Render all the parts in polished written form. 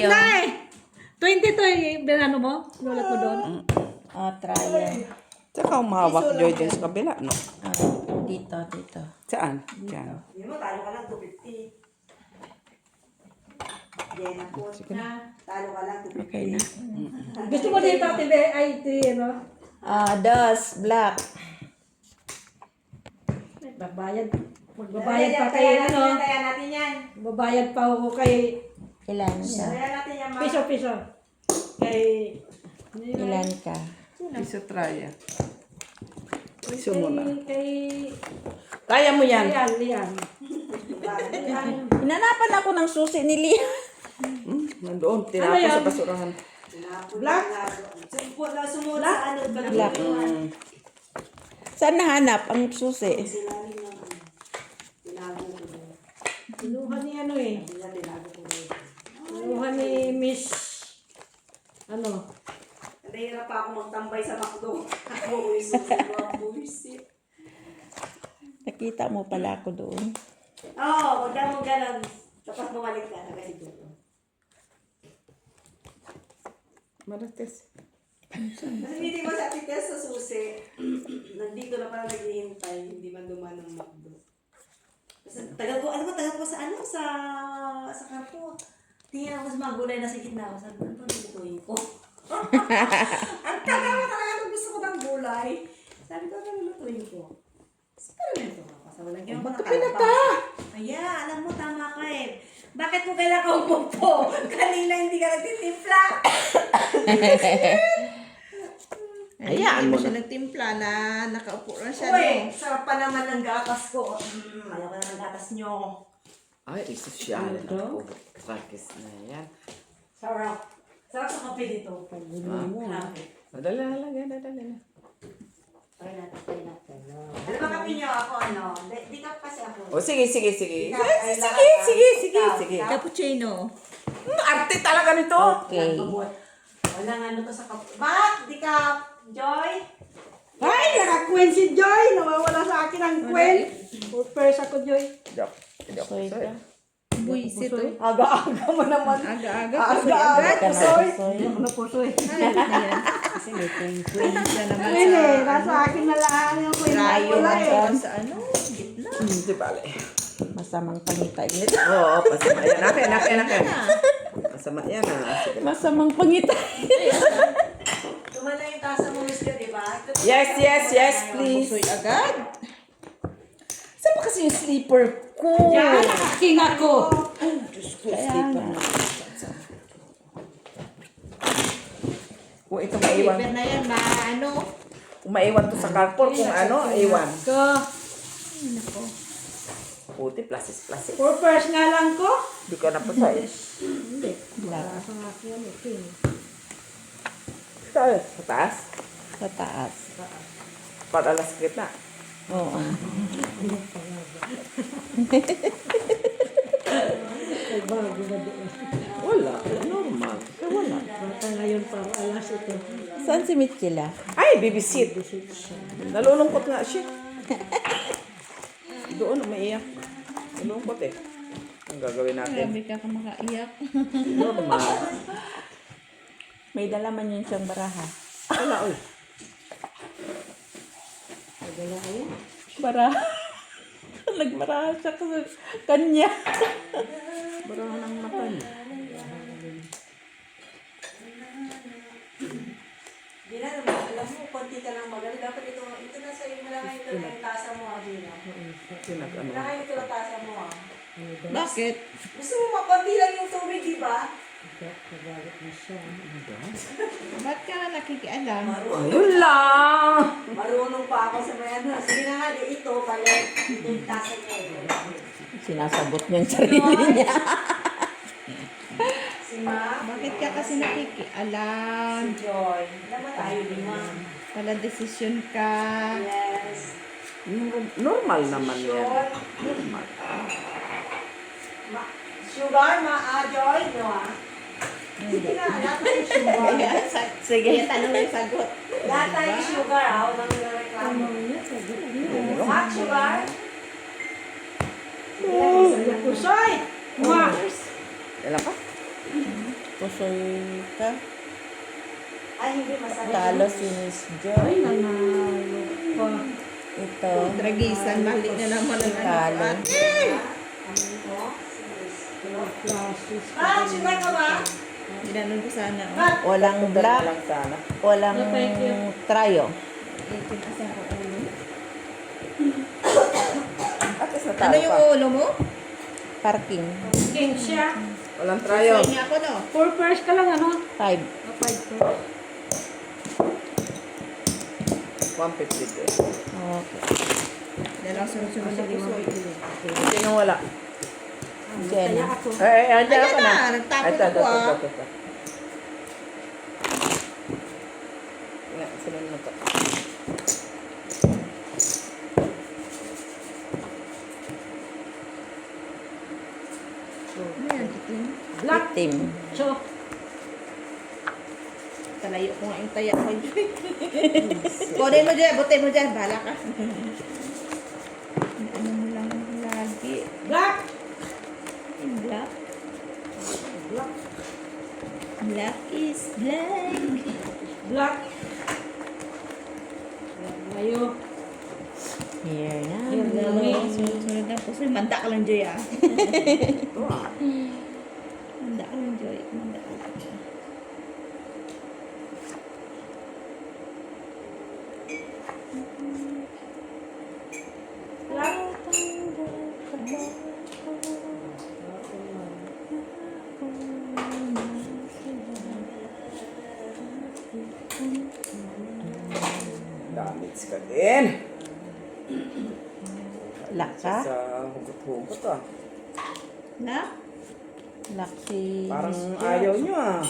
tayo. na eh. 22 yung ano mo? Lola ko doon. Try yan. Tsaka umawak Joy dyan sa kabila, no? Dito. Saan? Diyan. Hindi mo, talo ka lang 250. Yan ang po. Talo ka lang 250. Okay na. Gusto mo dito, tibe, ay, ano? Das, black. Magbayad. Magbabayad pa kay, ano? Kaya natin yan. Magbabayad pa ako kay Ilan siya? Kaya natin yan, ma. piso. Kay, Ilan ka? Piso try. Piso mo na. Kay, Kaya mo yan. Lian. Hinanapan ako ng susi ni Lia. Nandoon, tinapos yan? sa basurahan. Black? Sumunod sa ano. Black. Saan nahanap ang susi? Kinuha ni ano eh. Kinuha ni Miss, ano? Nahihirap pa ako magtambay sa McDo. Buisit. Nakita mo pala ako doon. Oo, huwag ka mong ganun. Tapos bumalik ka na kasi doon. Marates. Kasi hindi mo sa tites sa susi. Nandito na pala naghihintay. Hindi man duman ng McDo. Kasi tagal ko sa ano? Sa karpo. Tingin ako sa mga gulay na sa gitna ko. Sabi ko, ano lutuin ko? Ang tagal mo talaga nung gusto ko ng gulay. Sabi ko, ano lutuin ko? Experimento ako. Sa walang yung mga pinata? Kaya, alam mo, tama ka eh. Bakit mo kailangan umupo? Kanina hindi ka nagtitimpla. Hayaan mo na. nagtimpla na nakaupo na Uy, sarap pa naman ng gatas ko. Ayaw ka na ng gatas nyo. Ay, isosyal. Practice na yan. Sarap. Sarap sa kape dito. Grabe. Dala na lang yan, dala na. Try natin. Ano ba kape nyo? Ako ano? Di ka kasi ako. O, sige. Sige. Cappuccino. Arte talaga nito. Okay. Walang ano to sa kape. Bakit? Di ka, Joy? Ay, naka-queen si Joy. Nawawala sa akin ang queen. Purpose ako, Joy. Soy ka. Buisit to. Aga-aga mo naman. Aga-aga. Aga-aga. Pusoy. Ano na pusoy? Kasi may queen siya naman Queen eh, nasa akin na lang yung queen. Rayo Wala eh. sa ano, gitna. Hindi bale. Masamang pangitay nito. Oo, pasama yan. Akin. Pasama yan Sige. Masamang pangitay. Tumala yung tasa mo, Miss, di ba? Yes, please. Pusoy agad. Saan ba kasi yung sleeper ko? Yan, nakaking ako. Diyos ko, Kaya sleeper nga. na. Kung ito maiwan. Sleeper na yan, ano? Kung maiwan to sa carport, kung ano, iwan. Ko, Puti, plasis. purpose nga lang ko. Hindi ka na pasay. Black. Nasa akin yan, king. Sa taas. Sa taas. Para alas gitna. Oo. Ay, bago na doon. Wala. Normal. Wala. Bata ngayon para alas ito. Saan si Mitchila? Ay, babysit. Nalulungkot nga siya. Doon, umaiyak. Nalulungkot eh. Ang gagawin natin. Grabe ka makaiyak. Normal. May dala man yun siyang baraha. Wala, oy. Nagala kayo? Baraha. Nagbaraha siya kasi kanya. Barahan ng mata niya. Di na naman, alam mo, konti ka lang magaling. Dapat ito na sa'yo mo lang ito na yung tasa mo, Abina. Pinag-ano. Kailangan ito na tasa mo, ah. Bakit? Gusto mo makonti lang yung tubig, di ba? Nagalit na siya. Ba't ka na nakikialam? Ayun lang. Marunong pa ako sa may ano. Sige na nga, di ito, palit. Ito yung tasa niya. Sinasagot niya yung sarili niya. Si Ma. Bakit ka kasi nakikialam? Si Joy. Alam mo tayo, di Ma. Wala desisyon ka. Yes. Normal naman yan. Joy. Normal. Sugar, Joy, no ah. Sige na, lahat tayo sugar. Sige, tanong yung sagot. Lahat tayo sugar, ah. Walang nilareklamo. Hot sugar. Oh, pusoy! Ma! Kailan pa? Pusoy ka. Ay, hindi masakit. Talo si Miss Ay, Joy. nanalo pa. Ito. Dragisan, mali na naman ang Talo. Ano ito? Classes. Simay ka ba? Ginanon ko sana. Oh. Walang Ano black. lang sana. Walang No, thank you. trayo. Asan ko ulo? At least natalo Ano yung ka. ulo mo? Parking. King siya. Walang trayo. Say niya ako, no? 4 pairs ka lang, ano? 5. 5 pairs. 150 din. Okay. Dalang sunod-sunod sa pusoy. Sino wala? Jen. Kaya ako. Andiyan Ayan ako na. na, nagtapon Ito, ako, ah. ito. Nga, sunod na to. Ano yan, itim? Black. Team. So, Kalayo ko nga yung taya ko. Kunin mo dyan, butin mo dyan. Bahala ka. Ano mo lang lagi. black. In black. Black. Black is black. Black. Ayo. Here na. Here na lang. Sunod na pusoy. Manda ka lang, Joy, ah. Ito ah. Manda ka lang, Joy. Manda ka lang. Black. Damage ka din. Lock ka? Sa hugot-hugot ah. Na? Lock si Parang Miss Jo. ayaw nyo ah.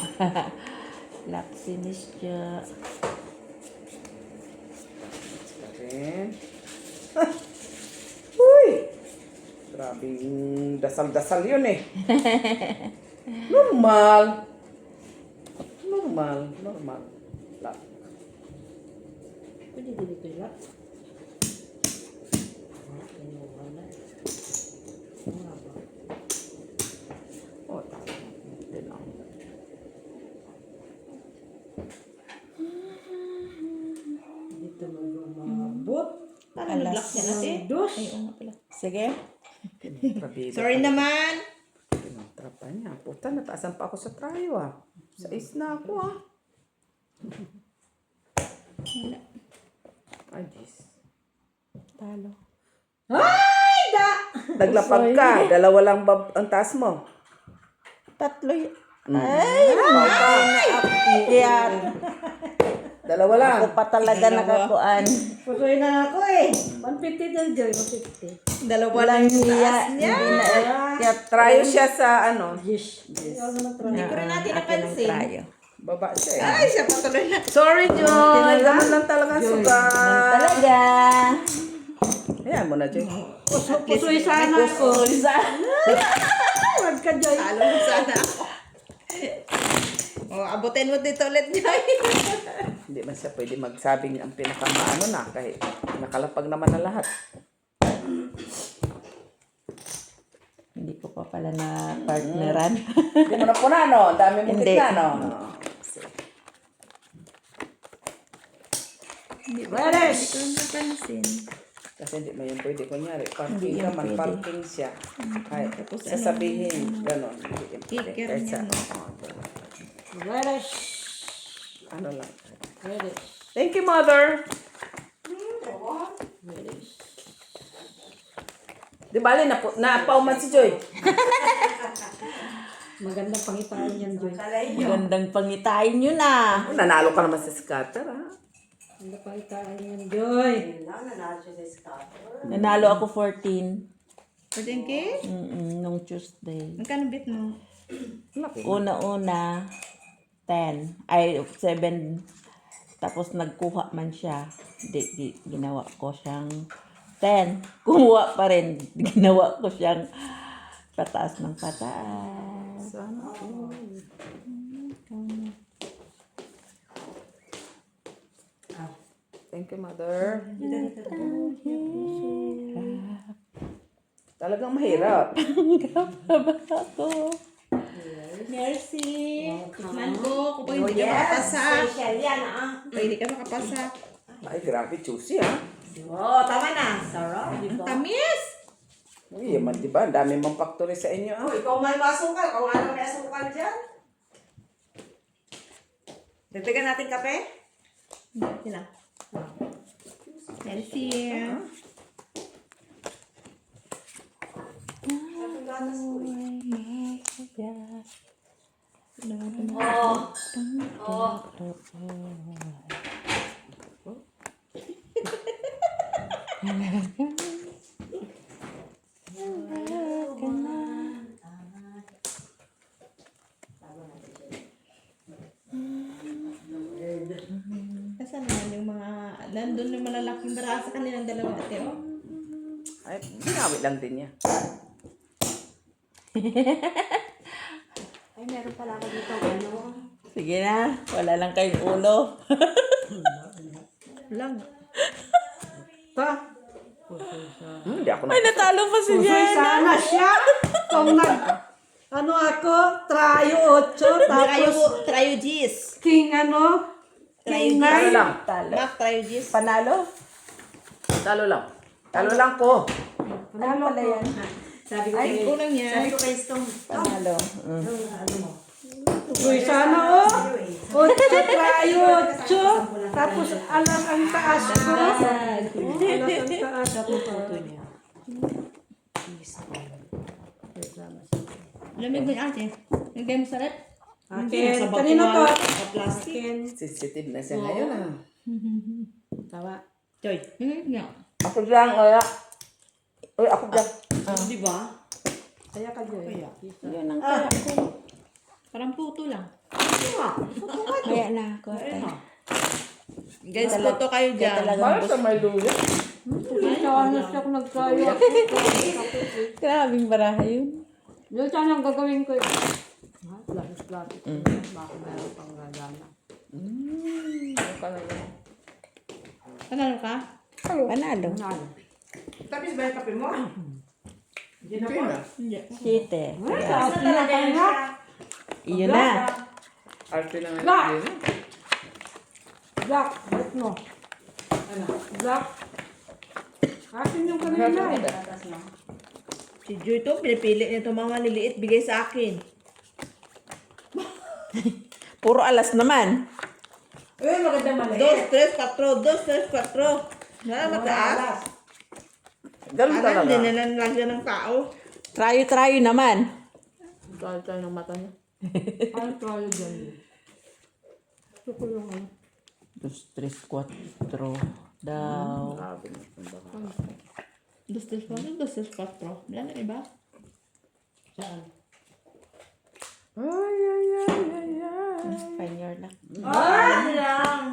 Lock si Miss Jo. Ka din. Uy! Grabing dasal-dasal yun eh. Normal. Normal. Lock. Pwede din ito black. Oh, ito lang. Dito mabot. Parang nag-lock niya natin. Dos. Ay, oo nga pala. Sige. Kinontrabida Sorry pa. naman. Kinontra pa niya. Puta, nataasan pa ako sa trayo ah. Sa is na ako ah. Wala. Ay, jeez. Talo. Ay, da! Naglapag ka. Dalawa lang ang taas mo. Tatlo Ay! Yan. Dalawa lang. Ako pa talaga nakakuan. Pusoy na ako eh. 150 din, Joy. 150. Dalawa lang yung taas niya. Kaya Trayo siya sa ano. Yes. Ayaw naman try. Hindi ko rin natin akin ang napansin. trayo. Baba siya eh. Ay, siya patuloy na. Sorry, Joy. Ganun lang talaga ang sugat. Talaga. Ayan mo na, Joy. Pusoy sana ako. Isa. Huwag ka, Joy. Talo mo sana ako. Abutin mo dito ulit, Joy. Hindi man siya pwede magsabing ang pinakamaano na kahit nakalapag naman na lahat. Hindi ko pa pala na partneran. Hindi mo na po na, no? Ang dami mong Hindi. kitna, no? Hindi Redes. ko rin napansin. Kasi hindi mo yun pwede. Kunyari, Hindi parking yan ka man, pwede. parking siya. Kahit Tapos sasabihin, gano'n. Hindi yan pwede. Kicker Kahit niya, sa, no? Redes. ano lang. Redes. Thank you, Mother. Redes. Di bali, napauman si Joy. Magandang pangitaan yan, Joy. Magandang pangitain nyo na. Nanalo ka naman sa scatter, ha? Magandang pangitaan yan, Joy. Nanalo ako 14. Pwede cake? Nung Tuesday. Magkano bit mo? Laki. Una-una, 10. Ay, 7. Tapos nagkuha man siya. Ginawa ko siyang 10. Kumuha pa rin. Ginawa ko siyang pataas ng pataas. Sana all. Thank you, Mother. Talagang mahirap. Ako. Merci. Tikman ko. Kung Oh, hindi ka makapasa. Special yan, Kung hindi ka makapasa. Ay, grabe, juicy ha. Oh, tama na. Sarap, di Ang ba? tamis. Uy, yaman, di ba? Ang dami mong factory sa inyo ah. Oh, ikaw may masukal. Ikaw nga lang may asukal dyan. Dagdagan natin kape? Hindi lang. Merci. Oh. Oh. Nasaan naman yung mga, nandun yung malalaking bara sa kanilang dalawa ate, oh. Ay, binawi lang din niya. Ay, meron pala ako dito. Ano? Sige na. Wala lang kayong ulo. Lang. Ta. Hindi ako Ay, natalo pa si Pusoy Jen. sana siya. Kung ano ako, trayo 8, tapos Trayo G's. king king Talo 9. lang. Mac, Trayo G's. Panalo? Talo lang. Talo lang ko. Ano pala yan? Sabi ko Ay, kay... kulang yan. Sabi ko kay Stone. Panalo. Ano mo? Pusoy sana 8 trayo 8. Tapos alam ang taas ko. Alam ang taas ko. Lamig mo yung ate. Lagay mo sa rep. Akin. Kanino to? Sa plastic. Akin. Sensitive na siya ngayon ah. Tawa. Joy. Nga. Ako dyan, wala. Uy, ako dyan. Di ba? Kaya ka Joy. Yun ang kaya ko. Parang puto lang. Kaya na ako. Guys, puto kayo dyan. Para sa may luya. Sana siya kung nagtrayo. Grabing baraha yun. Yun sana ang gagawin ko. Plastic. Baka meron pang gagana. Panalo ka? Panalo. Tapos ba yung kape mo? Hindi na. Hindi. Site. Taas Saan na talaga tayo yan nga. siya? Iyon na. Arte na Black. nga yun. Black. Black mo. Black. Akin yung kanina eh. Si Joy to, pinipili niya itong mga liliit, bigay sa akin. Puro alas naman. Uy, magandang mali. 2, 3, 4, 2, 3, 4. Wala mataas. Ganun Parang hindi talaga. na nalagyan ng tao. Trayo-trayo naman. Dahil tayo ng mata niya. Ano trayo dyan? Gusto ko yung ano. 2, 3, 4 daw. Grabe na. 2, 3, 4, 2, 3, 4. Wala na iba? Saan? Ay, ay, ay, ay, ay. Spanier na. Ah, lang.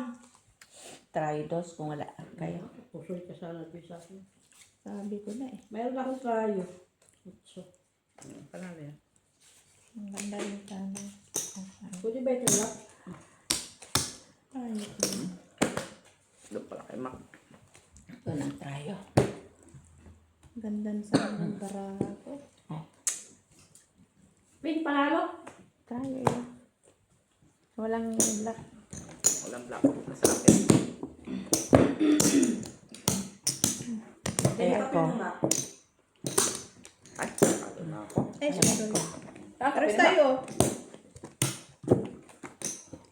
Try dos kung wala kayo. Pusoy ka sana ito sa akin. Sabi ko na eh. Meron akong trayo. Panalo yan. Ang ganda yung tano. Pwede ba ito lang? Ay, Doon pala kay Mac. Ito ng trayo. ganda sa ng baraha ko. Pink panalo? Trayo yun. Walang black. Walang black na sa akin. Kaya ako. Ay, talo na ako. Ay, sorry. Pares tayo.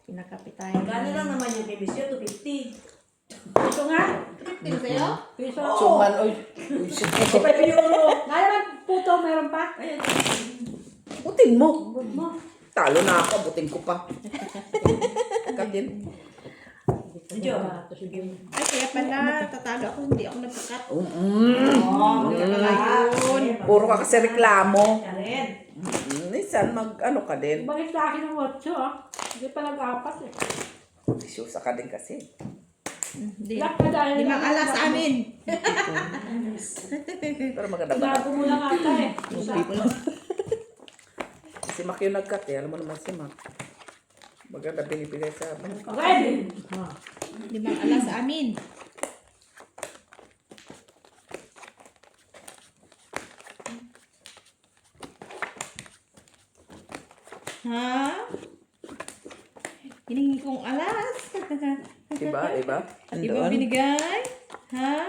Pinakapit tayo. Gano'n lang naman yung kibisyo, 250. Ito nga. 15 sa'yo? Piso. Suman, oy. Naman puto, meron pa? Butin mo. Good mo. Talo na ako, butin ko pa. Katin. Medyo. Ay, kaya pala, tatalo ako, hindi ako nagkakat. Puro ka kasi reklamo. Karen. Minsan mag-ano ka din. Bakit sa akin ng 8 ah? Hindi pa nag-apat eh. Isyosa ka din kasi. Hindi. Black ka dahil. Limang alas sa amin. Pero maganda ba? Tinago mo lang ata eh. Si Mac yung nag-cut eh. Alam mo naman si Mac. Maganda binibigay sa amin. Okay. Limang alas sa amin. Ha? Ha? Hiningi kong alas. Iba, iba. Di ba binigay? Ha?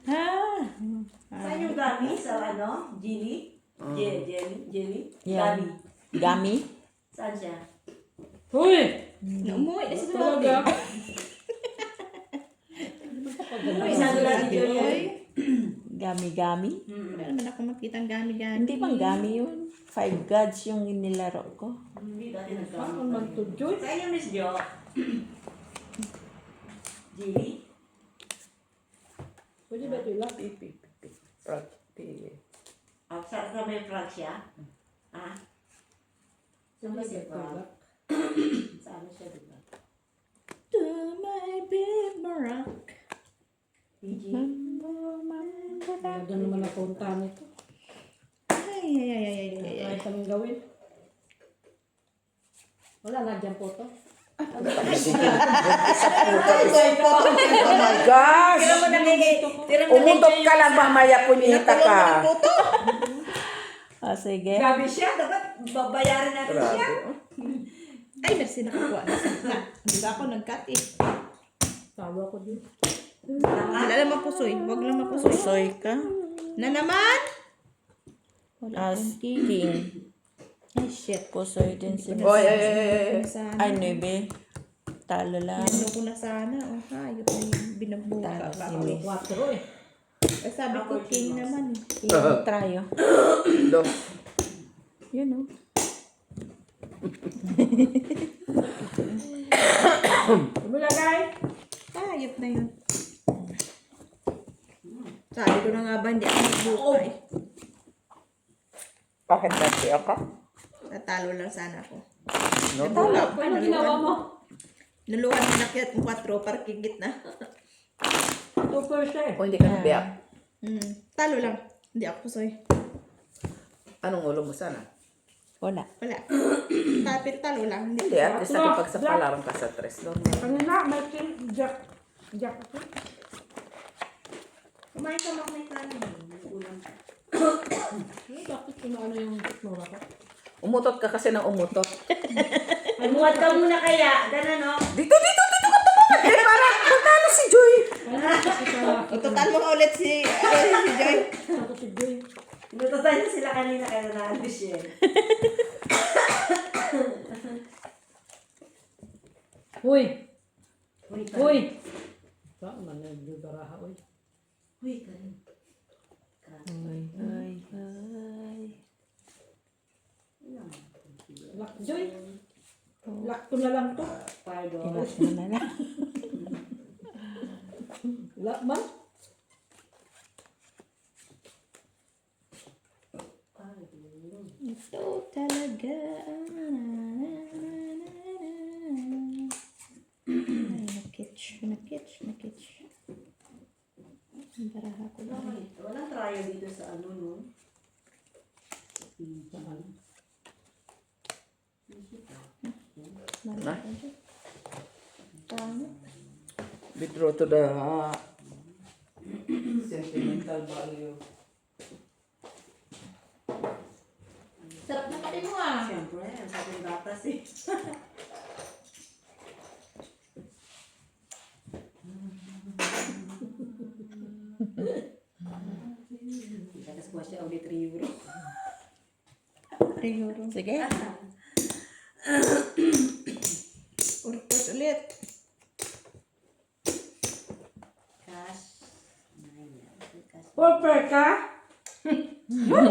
Ha? Saan yung gami? Sa ano? Jelly? Jelly? Yan. Gami. Gami? Saan siya? Hoy! Umuwi na si Talaga. Lotte. Umuwi na si Lotte. Gami-gami? Wala naman ako makitang gami-gami. Hindi bang gami yun? Five Gods yung inilaro ko. Hindi dati Saan nagkami. man to, Joy? Saan yung Miss Jo? Jelly? Pwede ba ito lang? Sa may frog siya? Ah? Saan ba siya frog? Sa ano siya, diba? To my big rock. PG? Ganda naman ang punta nito. Ay. Kahit anong gawin. Wala na dyan po to. Oh my gosh! Tira mo na Umutok ka lang, mamaya punyita ka. Ah, sige. Grabe siya. Dapat babayaran natin siya. Grabe. Oh. Ay, merci nakakuha na siya. Hindi ba ako nag-cut eh. Tawa ko din. Wala lang mapusoy. Huwag lang mapusoy. Soy ka? Na naman? As king. Ay, shit. Pusoy din si Oy, ay. Sana. Ay, nebe. Talo lang. Ano ko na sana. Oh, hayop na yung binabuka. Talo si Miss. 4 eh. Eh, sabi ko, king naman eh. Yung trayo. Dos. Yun o. Umilagay. Hayop na yun. Sabi ko na nga ba, hindi ako magbuka eh. Bakit dati ako? Natalo lang sana ako. Ano ginawa mo? Naluhan na nakyat ng 4 para kigit na. 2% eh. Kung hindi ka nabiyak, Talo lang. Hindi ako pusoy. anong ulo mo sana? Wala. Tapit talo lang. Hindi, at least nakipagsapalarang ka sa tres. Normal. Kanina, may jack. Jack ako. Kumain ka may plano. May ulam ka. Bakit kung ano yung teknora ko? Umutot ka kasi ng umutot. Umuhat ka muna kaya. Ganun, no? Dito ka tumawag. Eh, para matalo si Joy. Kasi kaya Total mo nga ulit si Joy. ako si Joy. Inutotan niya sila kanina kaya na siya. Huy! Uy, Huy! Saan man nagbibaraha, uy? Uy, kanin. Ay. Lock, Joy! Lock ko na lang to. Pardon. Ilas mo na lang. Lock ba? Ito talaga. Ay, nakitch. Ang baraha ko ba? Walang trial dito sa ano, no? Saan? Na? Tama. Withdraw to the sentimental value. Sarap na kape mo ah. Siyempre, ang sabi ng gatas eh. Gatas po siya ulit €3. Sige. Urpot ulit. Cash. Cash. Purper ka?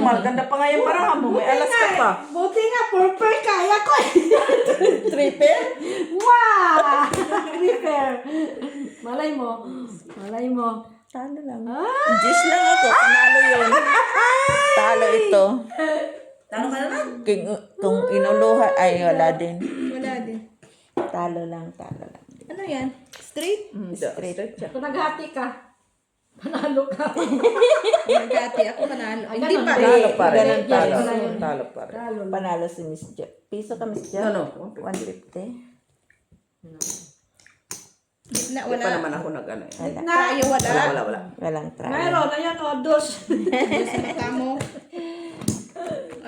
Maganda pa nga yung parahan mo. May alas ka pa. Buti nga, purper kaya ko eh. Triple? Wow! Triple. Malay mo. Talo lang. Diyos lang ako. Panalo yun. Talo ito. Talo ka naman. Kung inuluha, ay wala din. Wala din. Talo lang. Ano yan? Straight? Straight. Kung naghati ka, panalo ka. Nagati ako panalo. Ay, Hindi ganun. pa. Talo pa rin. Ganun pa rin. Talo pa rin. Talo lang. Panalo si Miss Jo. Piso ka, Miss Jo? Ano? 150. Gitna, Hindi pa wala. naman ako nag-ano eh. Wala. Tayo wala. Wala. Walang try. Mayroon, ayan o, dos. Sa mata mo.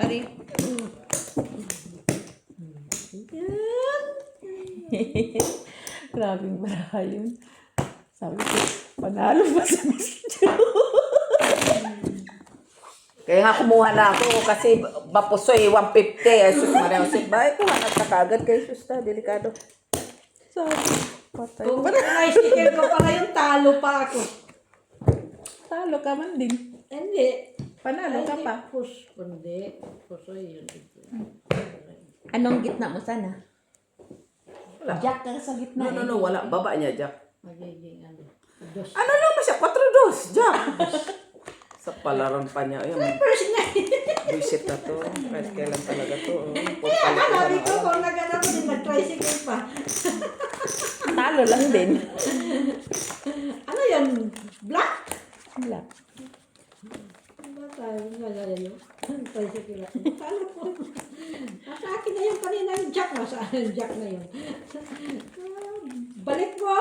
Ari. Yan. Grabing baraha yun. Sabi ko, panalo ba sa Miss Jo? Kaya nga kumuha na ako kasi bapusoy 150. Ay, sus, Maria Jose, bakit kuha na sa kagad kay sus na, delikado. Sabi, patay. Kung tricycle ko pala yung talo pa ako. Talo ka man din. Hindi. Panalo ka pa. Push. Hindi. Pusoy yun. Anong gitna mo sana? Wala. Jack ka sa gitna. No, wala. Baba niya, Jack. Magiging ano. Dos. Ano lang ba siya? 4-2, Jack. Sa palaran pa niya. Ayun, First na. buisit na to. Kahit kailan talaga to. Sabi ko kung nagana mo din mag-tricycle pa. Talo lang din. Ano yan? Black? Wala. Ano tayo? Nalala yun? Tricycle ako. Talo ko. Sa akin na yung kanina yung jack. Nasaan yung jack na yun? Balik mo.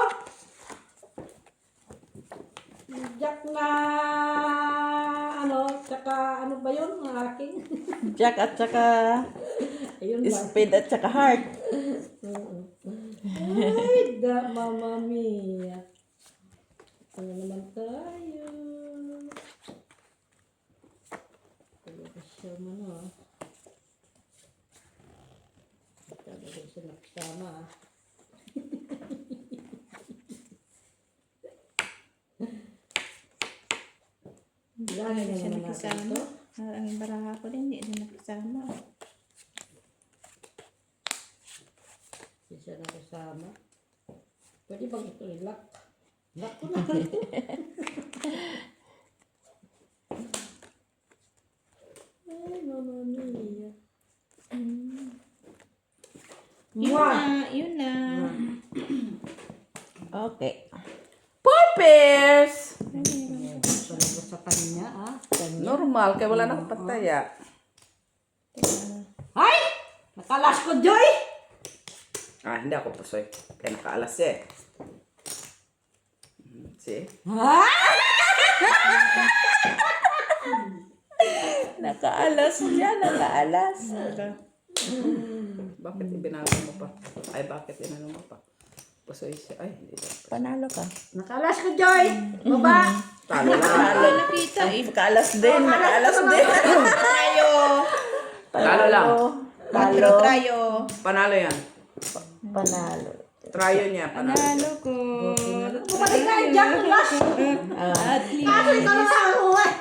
Jack na ano, tsaka ano ba yun ang aking? Jack at saka Ayun lang. speed at saka heart. Ay, mama mia. Ano naman tayo? Talaga siya ano. Talaga siya nakasama. Lagi na naman natin ito. Ang baraha ko din, hindi na nakasama. Hindi siya nakasama. Pwede bang ito i-lock? Lock ko na ito. Ay, mama mia. Yun na. Okay. 4 pairs! Talaga sa kanya, ah. Normal, kaya wala na akong pantaya. Ay! Nakalas ko, Joy! Hindi ako pusoy. Kaya nakaalas siya eh. See? Ha? Nakaalas siya, nakaalas. Bakit ibinago mo pa? Ay, bakit inano mo pa? Pusoy siya. Ay, hindi dapat. Panalo ka. Nakalas ko, Joy! Baba! Talo lang. Talo nakita. Nakaalas din, nakaalas din. Trayo. Talo lang. Talo. Trayo. Panalo yan. Panalo. Tryo niya, panalo. Panalo ko. Bumalik ka, Jack! Last! At least. Kaso ikaw na sa huwag!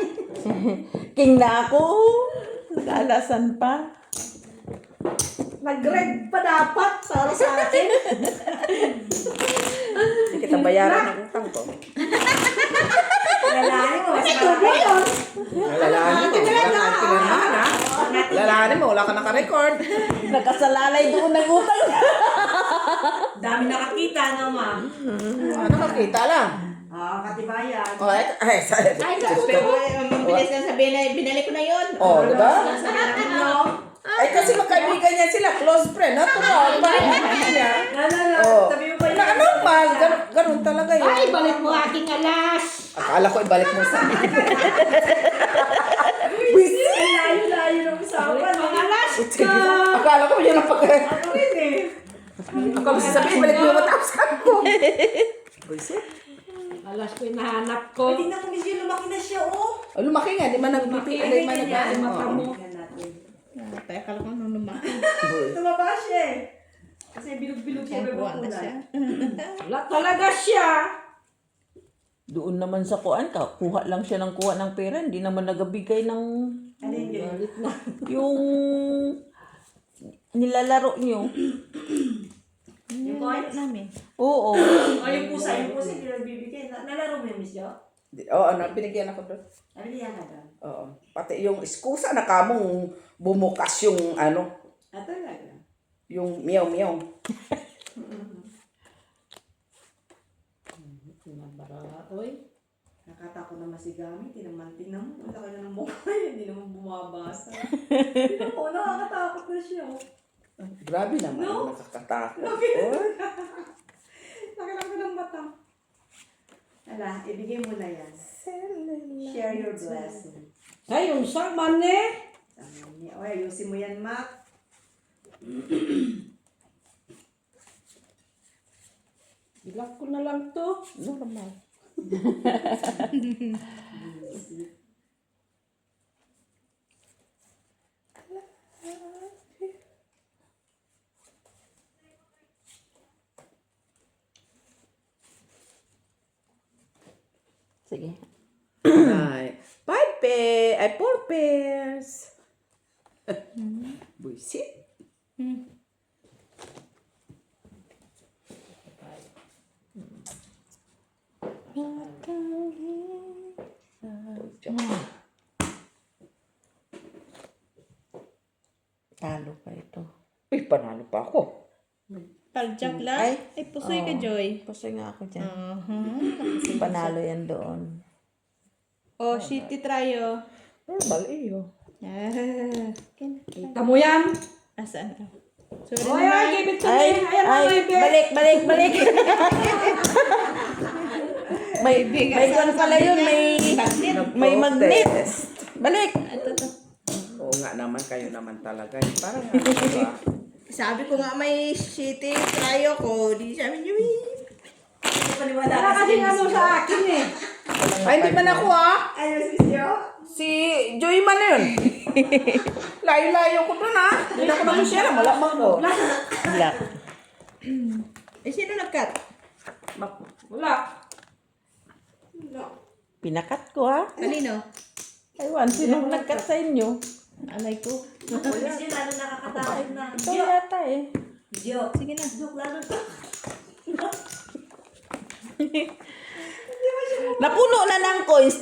King na ako. Nakaalasan pa. Nag-red pa dapat para sa akin. Hindi kita bayaran ng utang ko. Lalaki mo. Ito ba yun? Lalani mo, wala ka kinanahan ha. Lalani mo, wala ka naka-record. Nakasalalay doon ng utang. Dami nakakita na, ma'am. Nakakita lang. Katibayan. Oh, ay, Pero ang mabilis lang sabihin na binalik ko na yun. Oh, di ba? Sabi natin, no? Ay, kasi magkaibigan niya sila, close friend, natural, parang niya. Oh, Sabi mo ba na normal, ganun talaga yun. Ay, balik mo aking alas! Akala ko ibalik mo sa akin. Layo-layo ng usapan. Balik mo ang alas ko! Akala ko yun ang pagkain. Ano rin eh? Ako sasabihin, balik mo yung matapos ko. Buisit. Alas ko hinahanap ko. Pwede na kung medyo lumaki na siya, oh. Oh, lumaki nga, di man nagpipi, di man nag- Mata mo. Tingnan natin. Tayo kala ko nung lumaki. Tumaba siya eh. Kasi bilog-bilog siya, may Buwan na siya. Wala talaga siya. Doon naman sa kuan ka, kuha lang siya ng kuha ng pera, hindi naman nagabigay ng Ano yun? Galit na. yung nilalaro niyo. Yung coins? Namin. Oo. O yung pusa hindi nagbibigay. Nalaro mo yung Miss Jo? Oo, binigyan ako doon. Nabigyan ka doon? Oo. Pati yung iskusa na kamong bumukas yung ano, Talaga? yung meow-meow. Nabara, oy. Nakatako na masigami. Tingnan mo. Ang laki na ng mukha. Hindi naman bumabasa. Tingnan mo, nakakatakot na siya. Grabe naman, No? nakakatakot. Grabe. Oh. Nakalaki ng mata. Ala, ibigay mo na yan. Share your blessing. Ay, yung saman eh. O, ayusin mo yan, Mac. Ilak ko na lang to. Normal. Sige. Ay, 4 pairs. Buisit. Talo pa ito. Uy, panalo pa ako. Taljak lang. Ay, pusoy ka, Joy. Pusoy nga ako dyan. Uh-huh. Panalo yan doon. Oh, shitty tryo. Normal iyo. Kita mo yan. Asan? Sorry Oy, naman. give it to Ay, me. Ayan na, ay, baby. balik. may gun pala yun, may magnet. Balik. Ito. Oo nga naman, kayo naman talaga. Parang diba? Sabi ko nga may shitty tryo ko. Di sabi niyo, Hindi paniwala Wala kasi kasing ano sa akin eh. Ay, hindi man ako Ay, mas video? Si Joy man yun. Layo-layo ko doon Hindi na ako namusyara, malakmak ko. Black. eh, sino nag-cut? Wala. Pinakat ko Kanino? Aywan, sino nag-cut sa inyo? Alay ko. Wala siya, lalo nakakatakot na. Ito yata eh. Video. Sige na. Joke, lalo ka. Napuno na ng coins,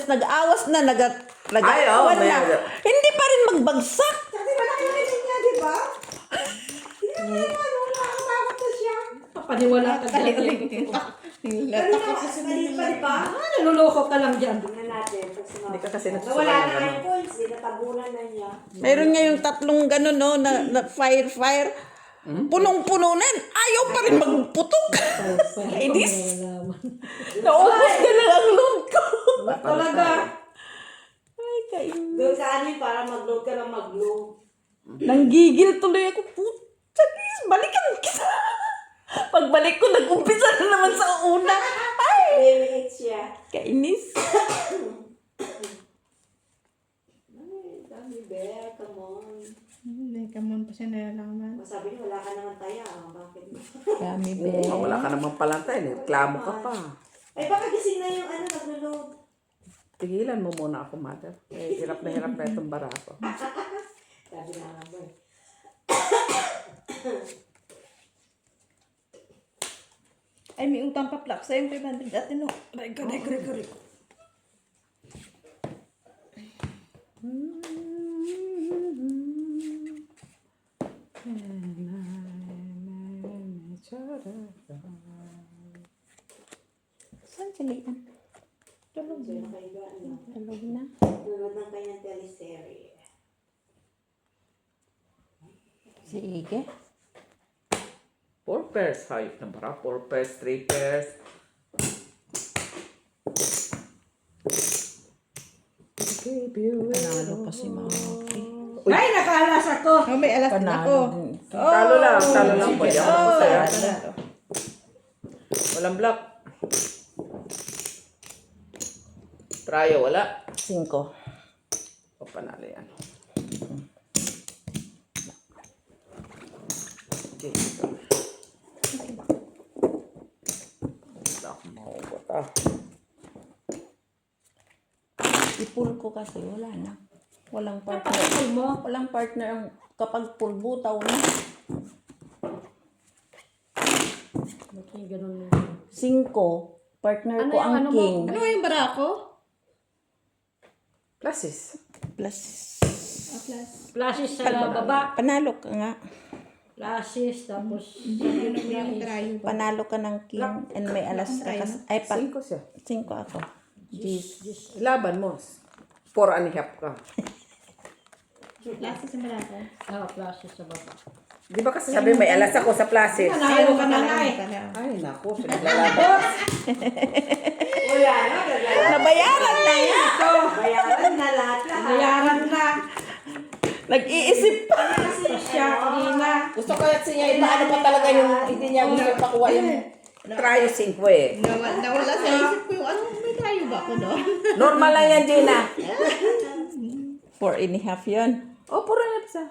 nag-awas na, nag-awan na. Hindi pa rin magbagsak. Kasi malaki yung meeting niya, di ba? Hindi naman ano, nakakatakot na siya. Papaniwala ka dyan. Kanina, mali pa, di ba? Naluloko ka lang dyan. Tingnan natin. Hindi ka kasi Nawala na nga yung coins, natabunan na niya. Meron nga yung 3 gano'n, no, na fire. Punong-puno na yan. Ayaw pa rin magputok. Kainis. Naubos na lang ang load ko. Talaga. Ay, kainis. Doon ka ano para mag-load ka ng mag-load. Nanggigil tuloy ako. Putagis, balikan kita. Pagbalik ko, nag-umpisa na naman sa una. Ay, May siya. kainis. Ay, dami bear, come on. Hindi, kamon pa siya nalalaman. Masabi niyo, wala ka naman taya. Bakit? Dami, be. Wala ka naman palantay. Reklamo ka pa. Ay, baka gising na yung ano, nag-load. Tigilan mo muna ako, mother. Eh, hirap na itong bara ko. Sabi na nga ba eh. Ay, may utang pa plak. Sa'yo 500 dati no. Rego. Saan sila yan? Tulog na. Nakaiga na. Tulog na. Tulog ng kanyang teleserye. Sige. 4 pairs. Hayop na bara. 4 pairs, 3 pairs. Panalo pa si Maki. Ay, nakaalas ako. Oh, may alas din ako. Talo lang po yan. Walang block. Tryo, wala. 5. O, panalo yan. Okay. Wala akong mahugot I-pull ko kasi, wala na. Walang partner. Napakapal mo. Walang partner ang kapag pull butaw na. Okay, ganun. 5. Partner Ano ko yung ang ano mo? king. Ano yung barako? Pluses. Plus. Plus. Flashes sa baba. Panalo ka nga. Flashes, tapos... Ano yung tryo ba? Panalo ka ng king and may alas ka. Ay, 5 siya. 5 ako. Gis. Laban mo. 4 and a half ka. Last sa barako. Flashes sa baba. Di ba kasi sabi may alas ako sa pluses? Nanalo ka na nga eh. Ay, naku. Pinaglalaban. Wala na, gagawin. Nabayaran na yan. Bayaran na lahat. Bayaran na. Nag-iisip pa. Kasi Siya, kanina. Gusto ko kasi niya, ipaano pa talaga yung hindi niya gusto pakuha yung tryo 5 eh. Nawala sa isip ko yung ano, may tayo ba ako doon? Normal lang yan, Gina. 4.5 yun. Oh, puro na sa.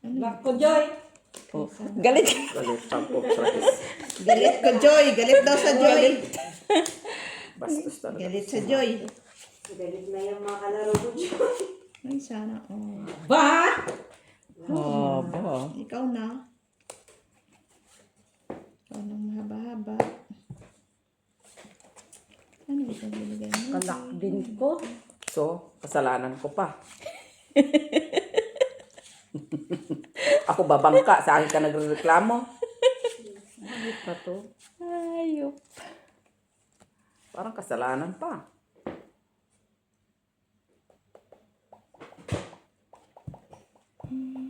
Black ko, Joy. Oh. Galit. Galit ang pupres. Galit ko, Joy. Galit daw sa Joy. Bastos talaga. Galit sa Joy. Galit na yung mga kalaro ko dyan. Ay, sana. Oh. Ba? Oh, bo. Ikaw na. Ikaw nang mahaba-haba. Ano ito binigay mo? Kalak din ko. So, kasalanan ko pa. Ako babangka, sa akin ka nagreklamo. Ano pa to? Ayop. Parang kasalanan pa.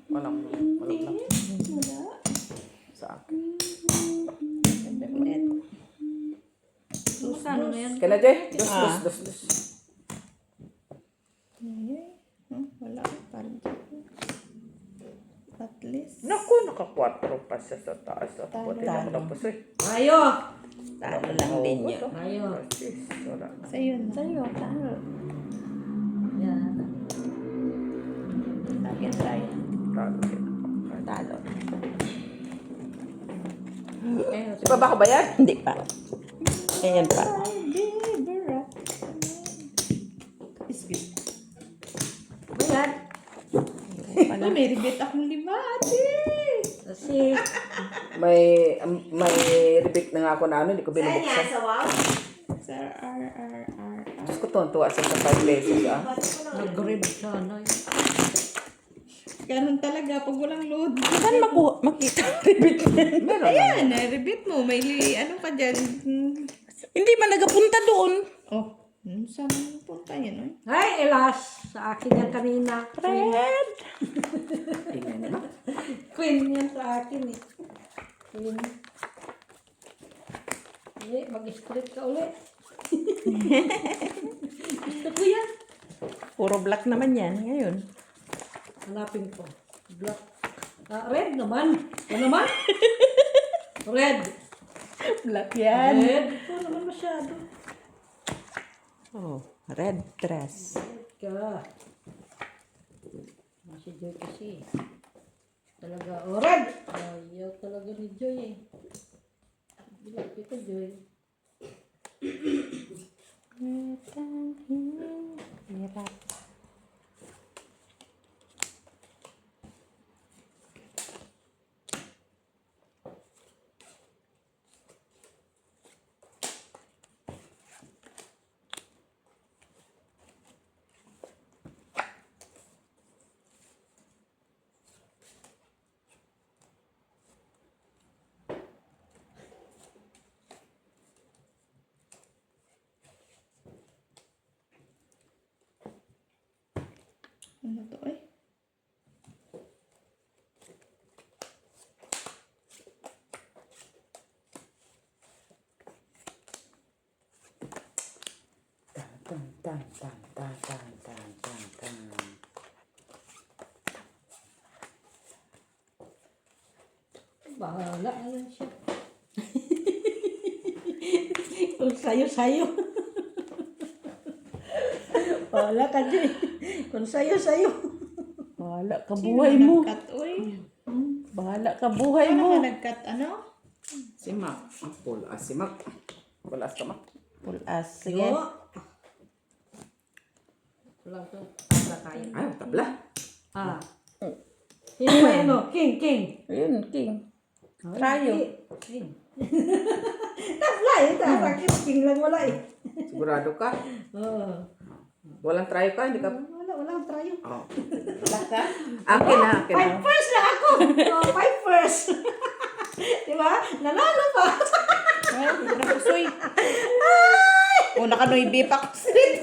Walang lang. Sa akin. Ganda ulit. Magkano na yan? Kaya na, Jay? Dos. Ay, wala. Parang at least. Naku, naka-4 pa siya sa taas. At buti na ako tapos eh. Ayo. Talo lang din yun. Ayo. Wala. Sa'yo na. Sa'yo, talo. Yan. Akin tayo. Talo din. Talo. Di ba ba ako bayad? Hindi pa. Ayan pa. Bayan. Ano, may rebate akong 5, ate. Kasi, May rebate na nga ako na ano, hindi ko Saan yan? binubuksan. Sa wow? Sa RRR. Diyos ko tuwan-tuwa sa 5 pesos ah. nag-rib sana. Ganun talaga pag walang load. Saan makita ang rebate? Meron lang. Ayan, rebate mo. May ano ka dyan. Hindi man nagapunta doon. Oh, saan mo punta yan? Eh? Ay, elas. Sa akin yan kanina. Red. Tingnan mo. Queen yan sa akin eh. Queen. Hindi, mag-split ka ulit. Gusto ko yan. Puro black naman yan ngayon. Hanapin ko. Black. Red naman. Ano naman? Red. Black yan. Red. Ito naman masyado. Oh, red dress. Red ka. Si Joy kasi. Talaga. Oh, red. Ayaw talaga ni Joy eh. Bilang kita Joy. Hirap. Ano to eh? Tan. Bahala na lang siya. Kung sayo-sayo. Bahala ka din. Kung sayo-sayo. Bahala ka buhay mo. Nag-cut, oy. Bahala ka buhay Paano mo. ka nag-cut, ano? Si Mac. Ang pulas si Mac. Pulas ka, Mac. Full as. Sige. Yo. Wala to. Para tayo. Ay, tabla. Ah. Sino ba ano? King. Ayun, king. Trayo. King. Tabla eh. Sakit. King lang wala eh. Sigurado ka? Oo. Walang try ka? Hindi ka? Walang trayo. Oh. Wala ka? Akin na. Five first lang ako. Oh, five first. Diba? Nanalo pa. Ay, hindi na pusoy. O, naka-noibi pa kasi.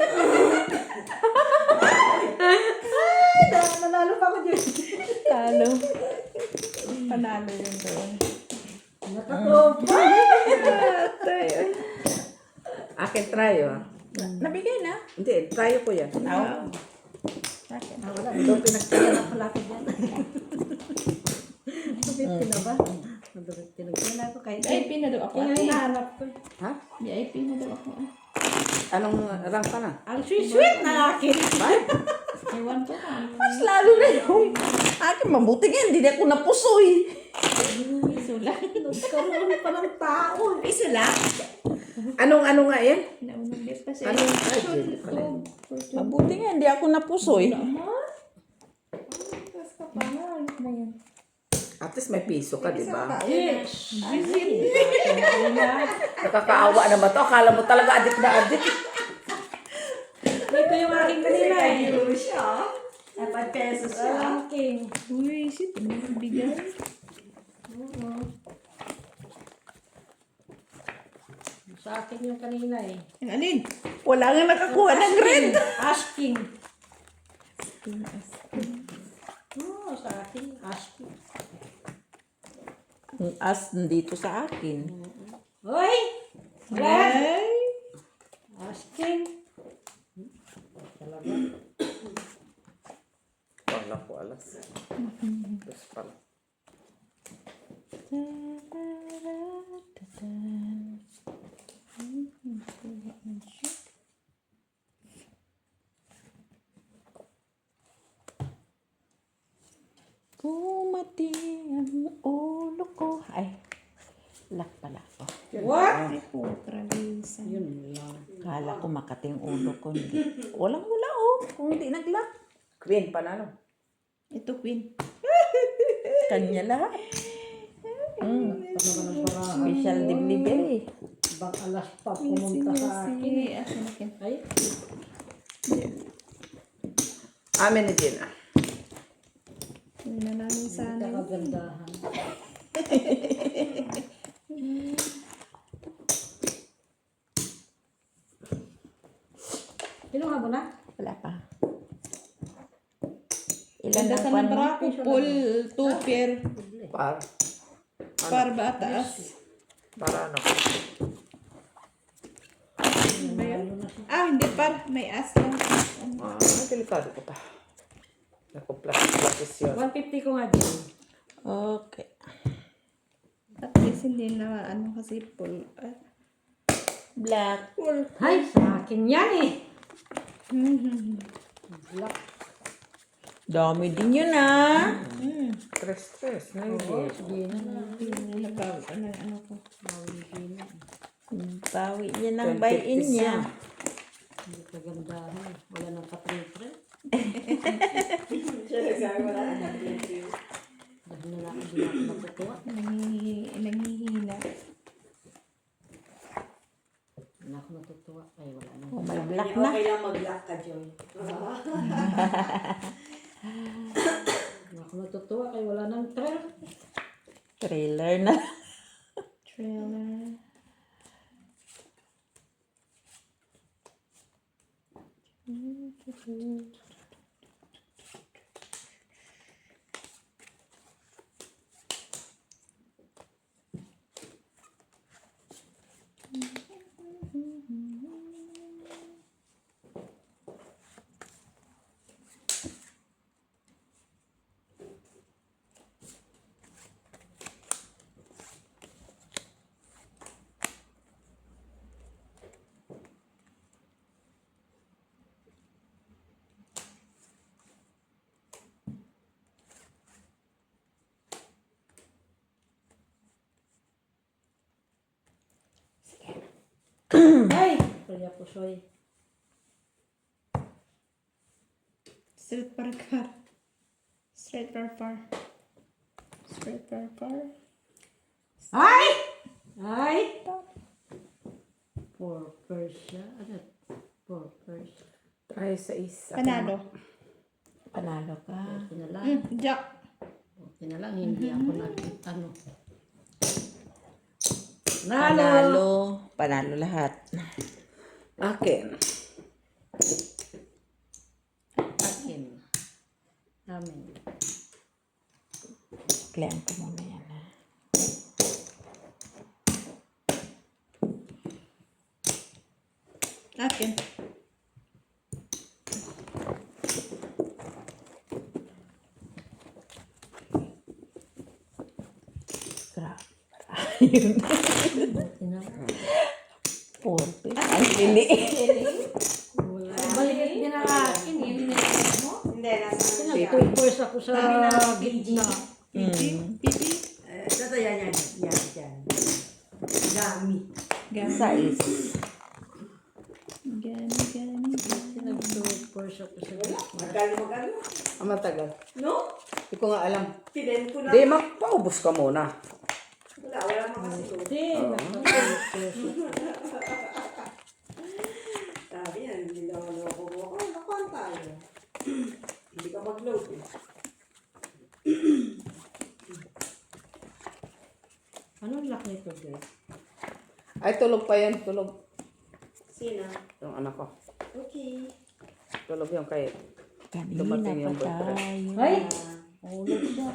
Nanalo pa ako dyan. Talo. Panalo yun doon. Nakatropa. Akin try ah. Nabigay na. Hindi, try ko yan. Oh. Ito, pinagkaya na pala ko dyan. Ito na ba? Pinagkaya na ako kahit. VIP na daw ako. Kaya hinahanap ko. Ha? VIP na daw ako. Anong rank ka na? Ang sweet-sweet na akin. Ewan ko. Mas lalo na yung akin mabuti nga, hindi na ako napusoy. Piso lang. Nagkaroon pa ng tao. Piso lang. Ano nga yan? Naunang bit pa siya. Anong budget pala yun? Mabuti nga, hindi ako napusoy. Tapos ka pa na. Ano na yan? At least may piso ka, di ba? Yes. Nakakaawa naman to. Akala mo talaga adik na adik. Ito yung aking kanina eh. Euro siya. 5 pesos siya. Aking. Uy, shit. Ano yung bigay? Sa akin yung kanina eh. Ang alin? Wala nga nakakuha ng red. Asking. Oo, sa akin. Asking. Ang as nandito sa akin. Hoy! Red! Asking. Talaga. Wala ko alas. Tapos pala. Pumati ang ulo ko. Ay, lock pala ako. What? Ay, putra, bisa. Yun lang. Kala ko makati ang ulo ko. Hindi. Walang-wala oh. Kung hindi nag-lock. Queen, panalo. Ito, Queen. Kanya lahat. Special delivery. Bang alas pa pumunta sa akin. Sige, akin akin. Ay, Amin na din ah. Hindi na namin sana. kagandahan. Kinuha mo na? Wala pa. Ilan Ganda ang ka kwan na mo? para kupol, tuper, Para. para ba taas? Para ano? Ano ba yun? Ah, hindi par. May as lang. Delikado ko pa. Naku-plastis yun. 150 ko nga din. Okay. At least hindi na ano kasi full. Black. Ay, sa akin yan eh. Black. Dami din yun ah. Stress na hindi. Sige na. Ano ko. Bawi niya ng buy-in niya. Hindi kagandahan. Wala nang katritre. Siya nagsabi wala na nag-review. Dahil na lang hindi ako natutuwa. Nangihina. Hindi na ako natutuwa. Ay, wala nang. Oh, may black Hindi na. okay lang mag-lock ka, Joy. Hindi ako natutuwa. Kaya wala nang trail. Trailer na. Trailer. Ay! Kaya po soy. Straight par car. Straight par par. Straight par par. Ay! Ay! For Persia. Ano? For Persia. Try sa isa. Panalo. Panalo ka. Okay na lang. Jack. Okay na lang. Hindi ako ano. Panalo. Panalo lahat. Akin. Akin. Amin. Klayan ko muna yan ha. Akin. 40. Ang liliit. Balikat din ang akin eh. Hindi, nasa ano siya. Pinag-purse ako sa gitna. Ito yan. Gami. Size. Pinag-purse ako sa gitna. Magkano? Ang matagal. No? Hindi ko nga alam. Piden ko lang. Di, magpaubos ka muna. Wala naman kasi ko. Hindi, nagpapurse. Sabi yan, hindi daw ako. Nakuha tayo. Hindi ka mag-load eh. Anong lock nito, guys? Ay, tulog pa yan. Tulog. Sina? Yung anak ko. Okay. Tulog yung kay... Kanina Dumating pa yung boyfriend. tayo. Ay! Ulog siya.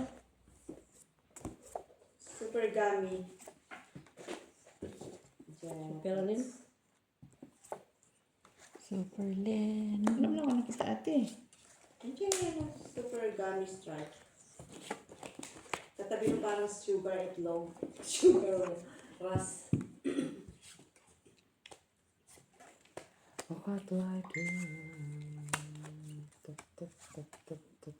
Super gummy. Diyan. Pero rin. Super Len. Alam lang ako nakita ate. Diyan. Super gummy stripe. Tatabi mo parang sugar itlog. Sugar rush. What do I do? Tup, tup, tup, tup, tup.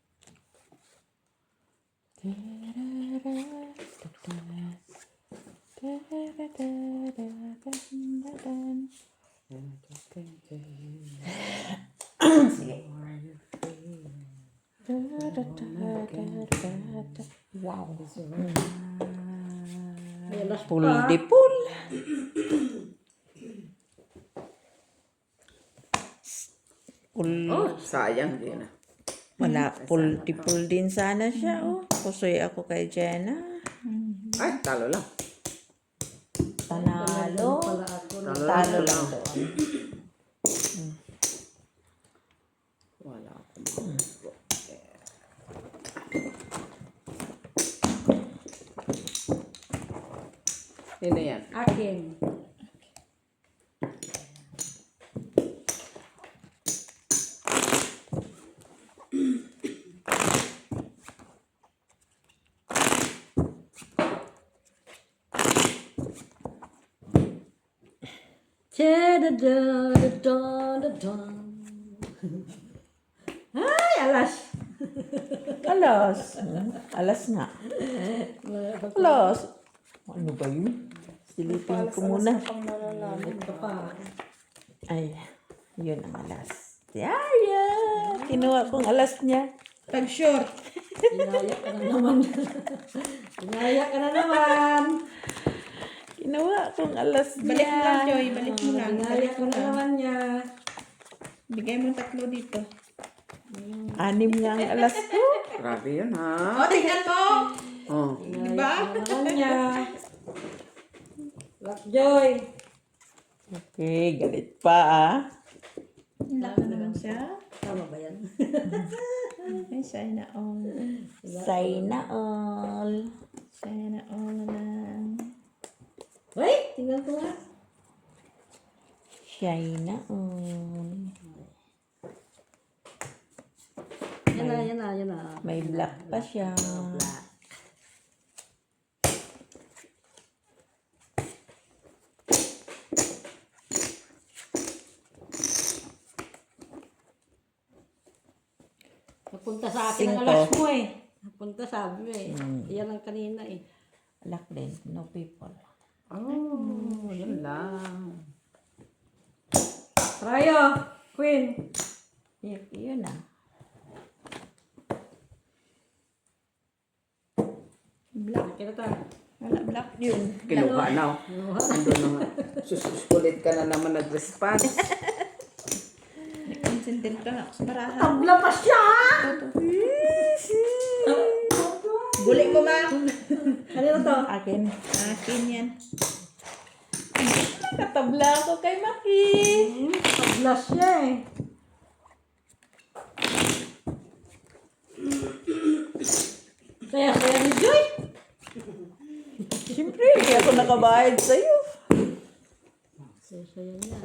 Wow. May alas Pull pa. di pull. Pull. Oh, sayang din ah. Wala, pull di pull din sana siya, oh. Kusoy ako kay Jenna. Ay, talo lang. Panalo. Pala ako. Talo lang doon. Wala akong Hindi yan. Akin. Ay, alas. Alas. Alas nga. Alas. Ano ba yun? Silipin ko muna. Ito pa. Ay, yun ang alas. Yaya! Kinuha kong alas niya. Pag short. Inaya ka na naman. Inaya ka na naman. Kinuha kong alas niya. Balik mo lang, Joy. Balik mo lang. Inaya Balik ka mo na lang. naman niya. Bigay mo 3 dito. 6 nga ang alas ko. Grabe yun ha. O, tingnan mo! Oh. Diba? Inaya ka na naman niya. Lockjoy. Okay, galit pa ah. Laki naman siya. Tama ba yan? Ay, sana all. Sana all. Sana all na lang. Uy, tingnan ko nga. Sana all. Yan na. May black pa siya. Napunta sa akin ang Cinco. alas mo eh. Napunta sabi mo eh. Yan ang kanina eh. Black din. No people. Oh, yun lang. Rayo, Queen. Yun ah. Black. Kita tayo. Wala, black yun. Kinuha na. Ando na nga. Susulit ka na naman nag-response. Nag-incident ka na ako sa barahan. Tabla pa siya! Buli mo, ma! Kanina to? Akin. Akin yan. Nakatabla ako kay Maki. Tabla siya eh. Saya ni Joy. Siyempre, hindi ako nakabayad sa'yo. Saya niya.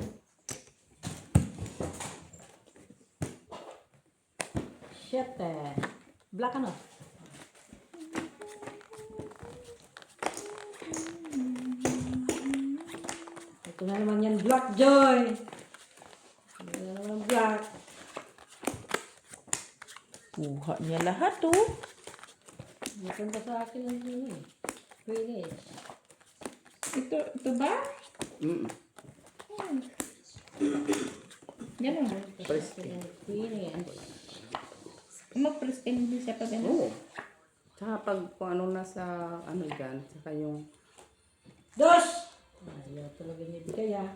Shit eh. Black ano? Ito na naman yan, Black Joy. Ito na naman ang black. Kuha niya lahat, oh. Maganda sa akin ang yun eh. Finish. Ito ba? Ganun. Finish. Mag-press-pin din siya pag ano. Oo. Tsaka pag kung ano nasa ano dyan, tsaka yung Dos! Ayaw talaga niya bigay ah.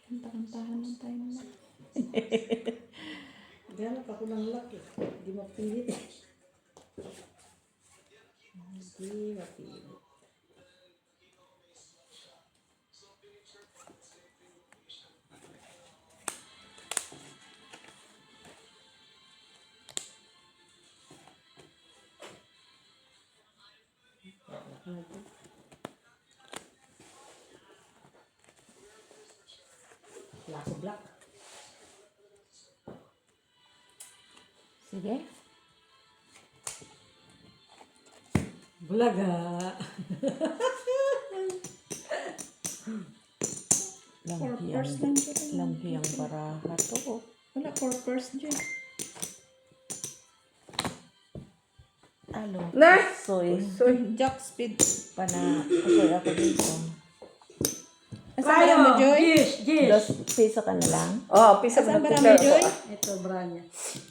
Kanta-kantahan lang tayo na. Ganap ako ng luck eh. Hindi mapilit eh. Hindi mapilit. Black black. Sige. Bulaga. Langhiyang baraha to, oh. Wala, purpose dyan. Alo. Na! Soy. Jack speed. Soy ako dito. Asan ba mo, Joy? Gish. Dos piso ka na lang. Oh, pisa Asan mo ba mo, Joy? Ito, branya.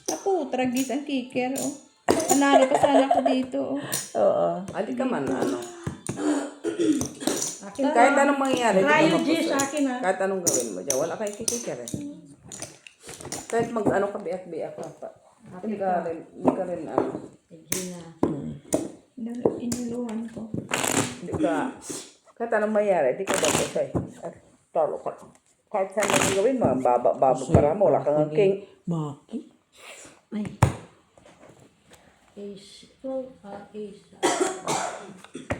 Apo, tragis ang kicker, oh. Panalo pa sana ako dito, oh. Oo. Adi ka man, ano. Akin Kahit anong mangyari, di ka Rayo mapusay. Gish akin ah. Kahit anong gawin mo dyan, wala kayo kikikir eh. Kahit mag-ano ka, biyak-biyak ka pa. Hindi ka rin, ano, Gina. Inuluhan ko. hindi ka, kahit anong mangyari, di ka mapusay. At talo ka. Kahit saan mo gawin mo, babag para mo, wala kang king. Maki. Ay. Ace. Oh, ace.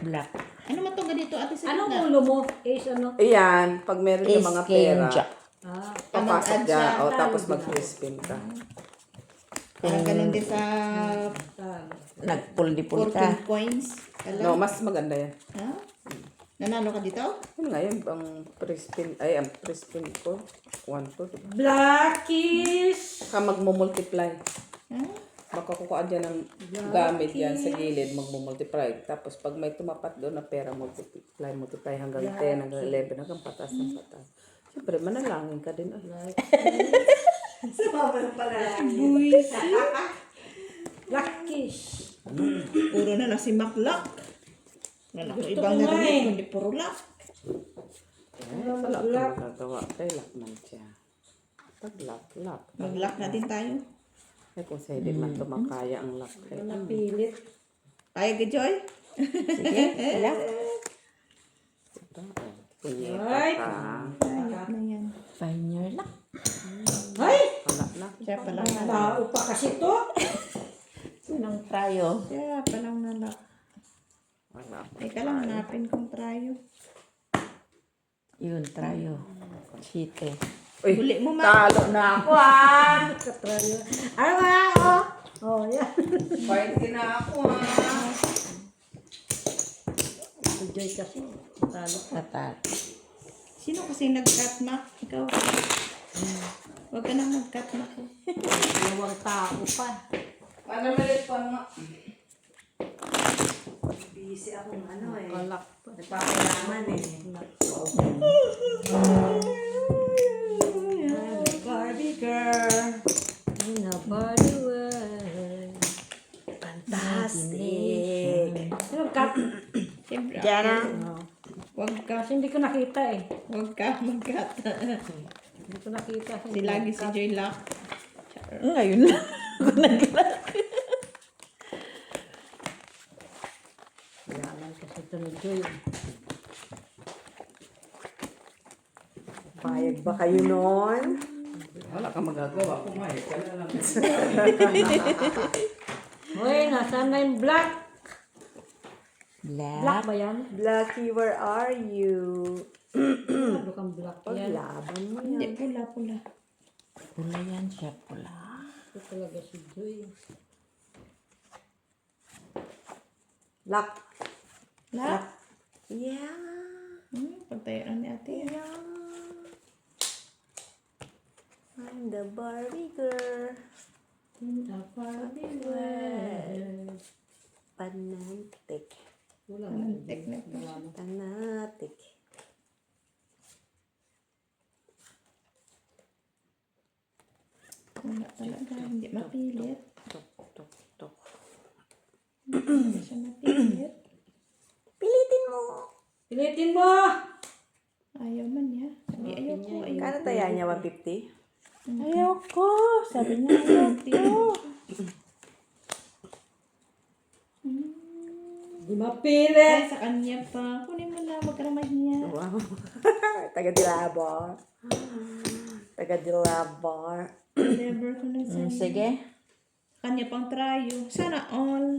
Black. Ano matong dito, ate sa Anong gitna? ulo mo? Ace ano? Iyan, pag meron yung mga Ace, king, pera, jack. Ah, papasok mag-add dyan, siya. o tapos mag-spin ka. Parang ganun din sa talo. Nagpuldi-pul ka. 14 coins. No, mas maganda yan. Ha? Nanalo ka dito? Yun nga yun, ang pre-spin, ay, ang pre-spin ko, 1, 2, diba? Blackish. Ka magmumultiply. Ha? Makakukuha dyan ng gamit yan sa gilid, magmumultiply. Tapos pag may tumapat doon na pera, multiply hanggang 10, hanggang 11, hanggang patas ng patas. Siyempre, manalangin ka din. Ay. Sumama ng pala. Blackish. Puro na lang si Maklak. Wala ko Gusto ibang ko nga narinig, eh. kundi puro luck. Wala kang magagawa. Kay lock man siya. Pag lock. Mag-lock natin tayo. Ay, kung sa hindi man tumakaya ang lock. Ay, Napilit. Payag ka, Joy? Sige, wala. punyeta Ay. ka. Ayok na yan. Find your luck. Ay! Wala na. Siya pa lang Ang nalak. tao pa kasi to. Sinong trayo? Siya pa lang nalak. Wala. Teka lang, hanapin kong trayo. Yun, trayo. Chite. Uy, Huli mo, Ma. talo na ako ah. Katrayo. Ay, wala ako. Oh, yan. Fight na ako ah. Si Joy kasi. Talo ka. Tatat. Sino kasi nag-cut, Mac? Ikaw. Huwag ka na mag-cut, Mac. Dalawang tao pa. Paano malit pa nga? Busy akong ano eh. Kalak pa. Nagpapalaman eh. Barbie girl. In a party world. Fantastic. Anong cut? Siyempre. Diana. Huwag ka. Kasi hindi ko nakita eh. Huwag ka mag-cut. Hindi ko nakita. Si lagi si Joy Lock. Ngayon lang. Yaman kasi ito ni Joy. Payag ba kayo nun? Wala kang magagawa. Pumayag ka na lang. Hoy, nasaan na yung black? Black Black. ba yan? Blackie, where are you? Ano kang black yan? Paglaban mo Hindi, yan. pula, pula. Pula yan siya, pula. Ito talaga si Joy. Black. Black. Yeah. Pagtayaan ni ate. Yeah. I'm the Barbie girl. In a Barbie world. Fanatic. Wala Anong technique mo? Fanatic. Wala talaga. Hindi mapilit. Tok, tok, tok. Hindi siya mapilit. Pilitin mo. Pilitin mo! Ayaw man niya. Sabi, ayaw ko. Ayaw Kano taya niya? 150? Ayoko. Sabi niya, ayoko. Di mapilit! Ay, sa kanya pa. Kunin mo na. Huwag ka na mahiya. Wow. Taga-Dilabor. Taga-Dilabor. Never ko na sa Sige. kanya pang trayo. Sana all.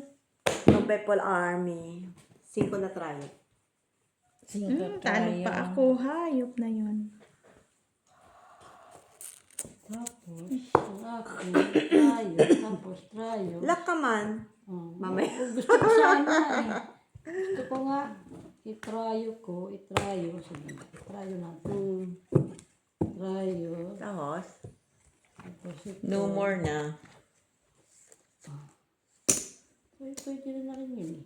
Ng People Army. 5 na try. Talo pa ako. Hayop na yun. Tapos, ang akin, trayo. Tapos, trayo. Luck ka man. Mamaya. Gusto ko sana eh. Gusto ko nga, itrayo ko, itrayo. Sige, itrayo natin. Trayo. Tapos? Tapos ito. No more na. Ay, pwede rin na rin yun eh.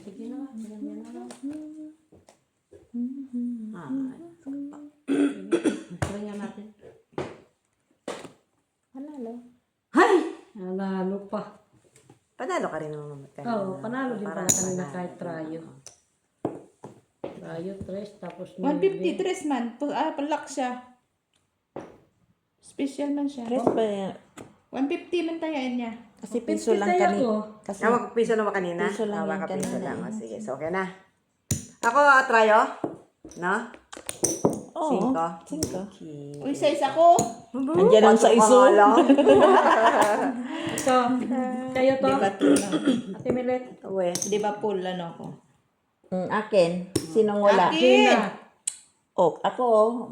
Sige na, ganyan na lang. Try nga natin. Panalo. Hay! Nanalo pa. Panalo ka rin naman. Oo, panalo din pala kanina kahit trayo. Trayo, tres, tapos 153 man. Palak siya. Special man siya. Tres pa yan. 150 man tayain niya. Kasi piso lang tayo kanina. ko. Kasi Nawag piso na ba kanina? Piso lang Nawag yan ka piso kanina. lang. O, sige, so okay na. Ako, trayo? No? Oo. 5. Cinco. Uy, size ako. Andiyan ang sa iso. Ito, kayo to. Ate Milet. Uwe. Di ba full ano ako? Akin. Sinong wala? Akin! Oh, ako.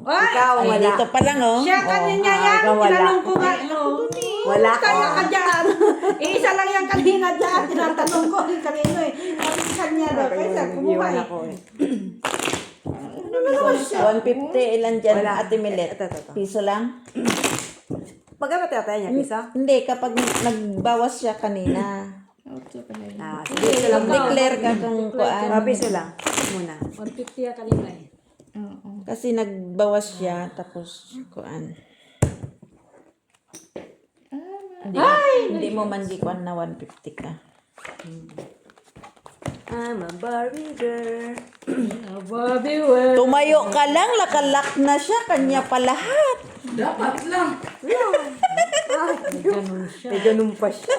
Ay! Ikaw, Ay, wala. dito pa lang, oh. Siya kanina yan. ikaw wala. Tinanong ko nga. Wala ka. Kaya ka dyan. Isa lang yan kanina dyan. Tinatanong ko rin kanino eh. Sabi ko kanya daw. Kaya kumuha Iwan eh. ako eh. Ano naman siya? 150, ilan dyan, Wala. Ate Milet? Ito. Piso lang? Magkano tayo niya, piso? Hindi, kapag nagbawas siya kanina. Auto pala yun. Sige, piso lang. Declare ka kung kuan. Piso lang. Muna. 150 yan kanina eh. Oo. Kasi nagbawas siya, tapos kuan. Hindi mo man di kuan na 150 ka. I'm a Barbie girl. Bobby, well. Tumayo ka lang, lakalak na siya, kanya pa lahat. Ganun siya. May ganun pa siya.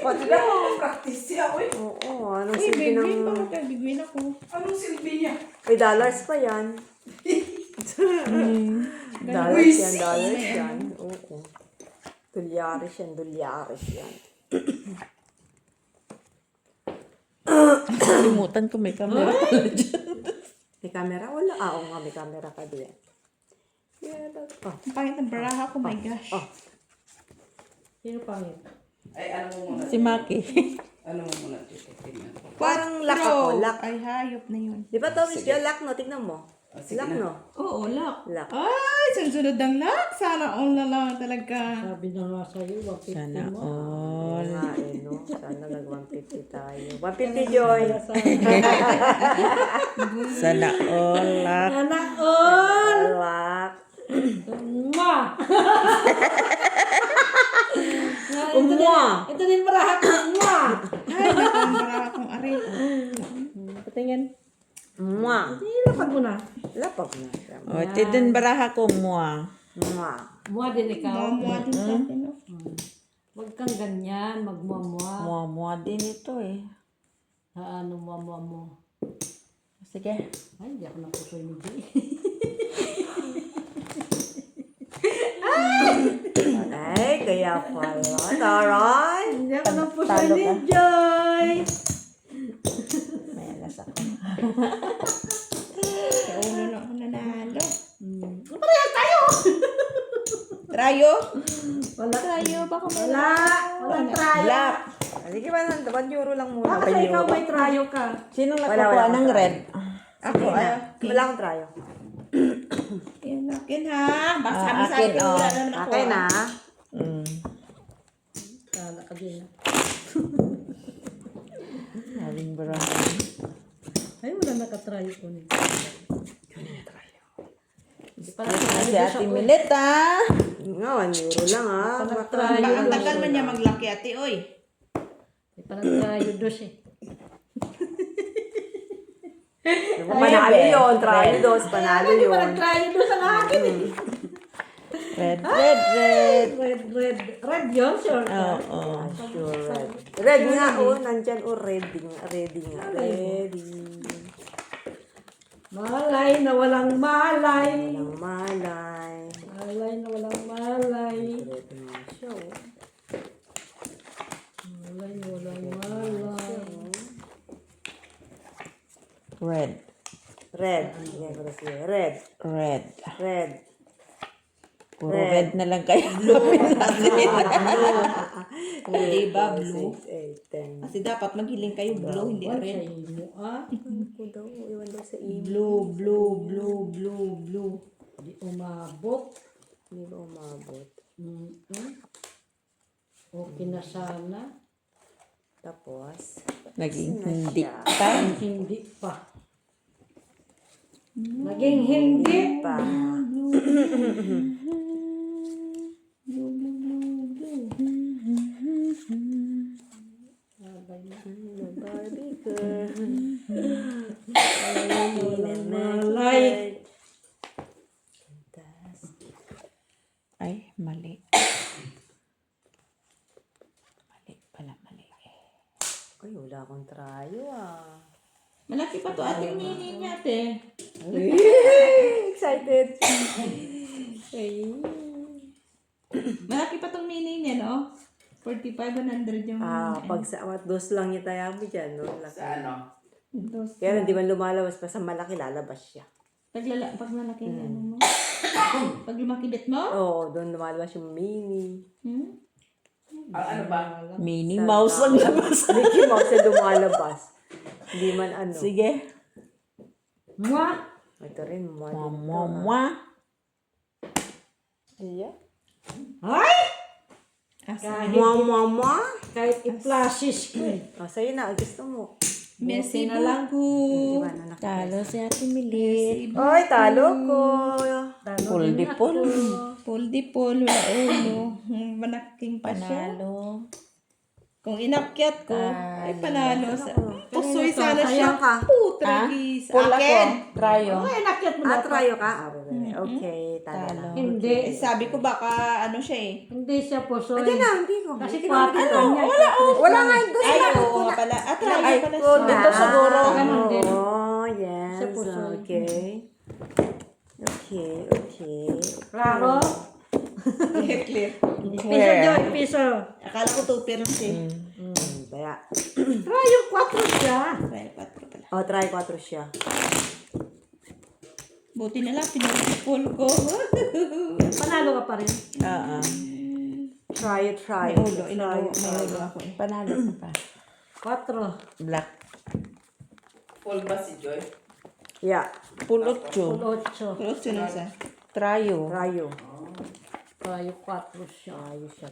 Pati na mo, practice siya, uy. Oo, anong Uy, silbi bigwin pa ng... ka. Bigwin ako. Anong silbi niya? May dollars pa yan. Dollars yan. Oo. Dolyares yan. Limutan ko may camera pala dyan. May camera? Wala. Oo nga, may camera ka diyan. Yeah, oh. Ang pangit ng baraha ko. My gosh. Sino pangit? Ay, ano mo muna? Si Maki. Ano mo muna? Tingnan ko. Parang lock ako, lock. Ay, hayop na yun. Di ba, Thomas? Yung lock no? Tignan mo. Sige Lock na. no? Oo, lock. Lock. Ay, sunod ng lock. Sana all na lang talaga. Sabi na nga sa'yo, 150 Sana mo. all. Nga no? Sana nag-150 tayo. 150, Joy. Sana all. Lahat. Anak, all! Lock. Ma! Umwa. Ito din marahak ko, ma! Ay, naku, ang baraha kong ari. Patingin. Mwah. Ilapag mo na. Lapag na. O, ito din baraha ko mo. Mwah. Mua din ikaw. Mamuha din sa akin, no? Huwag kang ganyan, magmamua. Mua din ito eh. Ano mamua mo? Sige. Ay, hindi ako napusoy ni Jay. Ay, kaya pala. Taray. Hindi ako napusoy Talo ni ka. Joy. Sa ulo na ako nanalo. Pareha tayo! Trayo? Wala. Trayo, baka Wala. Walang trayo. Black. Sige ba, 1 euro lang muna. Baka sa ikaw may trayo ka. Sino Wala nakakuha ng akong red? Ako, Wala akong trayo. Yan, akin ha. Baka sabi sa akin, akin, oh. wala naman ako. Okay na. Mm. Kala ka din. Haring brown. Ay, wala nakatrayo ko nito. Si Ate Milet, ha? Nga, 1 euro lang ha. Trayo. Ang tagal man niya maglaki ate, oy. Parang trayo dos eh. Panalo yun, trayo dos, panalo Hindi yun. pa nagtrayo dos ang akin eh. Red, red, red. Red yun, sure ka. Oo. Sure, red. Red nga, oh, nandyan, oh, ready nga, ready nga, ready. Malay na walang malay. Walang malay. Malay na walang malay. Ready nga siya, oh. Malay na walang malay. Red. Red. Yan ko na siya. Red. Red. Red. Puro Red. red na lang kayo. Gawin natin. Diba, blue? 6, 8, 10. Kasi dapat maghiling kayo blue, hindi Sa red. imo ah. Ako daw, iwan daw sa imo. Blue, blue, blue, blue, blue. Di umabot. Hindi ba umabot? Okay na sana. Tapos, Naging hindi pa. Hindi pa. Naging hindi. pa. Barbie girl. Malay. Ay, mali. Mali pala, mali. Ay, wala akong trayo ah. Malaki pa to ating mini niya, ate. Excited. Ay. Malaki pa tong mini niya, no? 45,100 yung... Pag sa dos lang yung tayo mo dyan, no? Laki. Sa ano? Dos. Kaya hindi man lumalabas pa sa malaki, lalabas siya. Pag malaki yung ano mo. Pag lumaki bet mo? Oo, doon lumalabas yung mini. Hmm? Ang ano ba? Minnie Mouse ang labas. Mickey Mouse na lumalabas. Hindi man ano. Sige. Mwah. Ito rin, Mama. Iya. Ay! Asa? Mama. Kahit i-flashes ko eh. Sa'yo na, gusto mo. Messi na lang. Di buko. ba, nanak? Talo si Ate Milit. Ay, talo ko. Full dipol. Pol, wala ulo. Manaking pa siya. Panalo. Kung inakyat ko, ay panalo. Pusoy Kanina to, sana siya. sayang ka. Putragis. Full ako. Akin. Trayo. Ay, nakyat mo na. Trayo ka? Okay, talo Talo. na. Hindi. Eh, sabi ko baka ano siya eh. Hindi siya pusoy. Hindi na, hindi ko. Kasi Hindi ko. 4 kanya. Wala nga, doon Ay, sila. oo nga pala. At trayo Ay, pala Ko siya. na. Ito siguro. Ganun din. Oh, yes. Sa puso. Okay. Okay. Klaro. Clear. Piso Joy, piso. Akala ko 2 pero siya. Kaya, Trayo 4 siya. Trayo 4 pala. try 4 siya. Buti na lang, pinag-full ko. Panalo ka pa rin. Oo. Try. May ulo, may ulo ako eh. Panalo ka pa. 4. Black. Full ba si Joy? Yeah, Pulot yun. 8. Pero sinasa. Trayo. trayo. Trayo 4 siya. Trayo siya.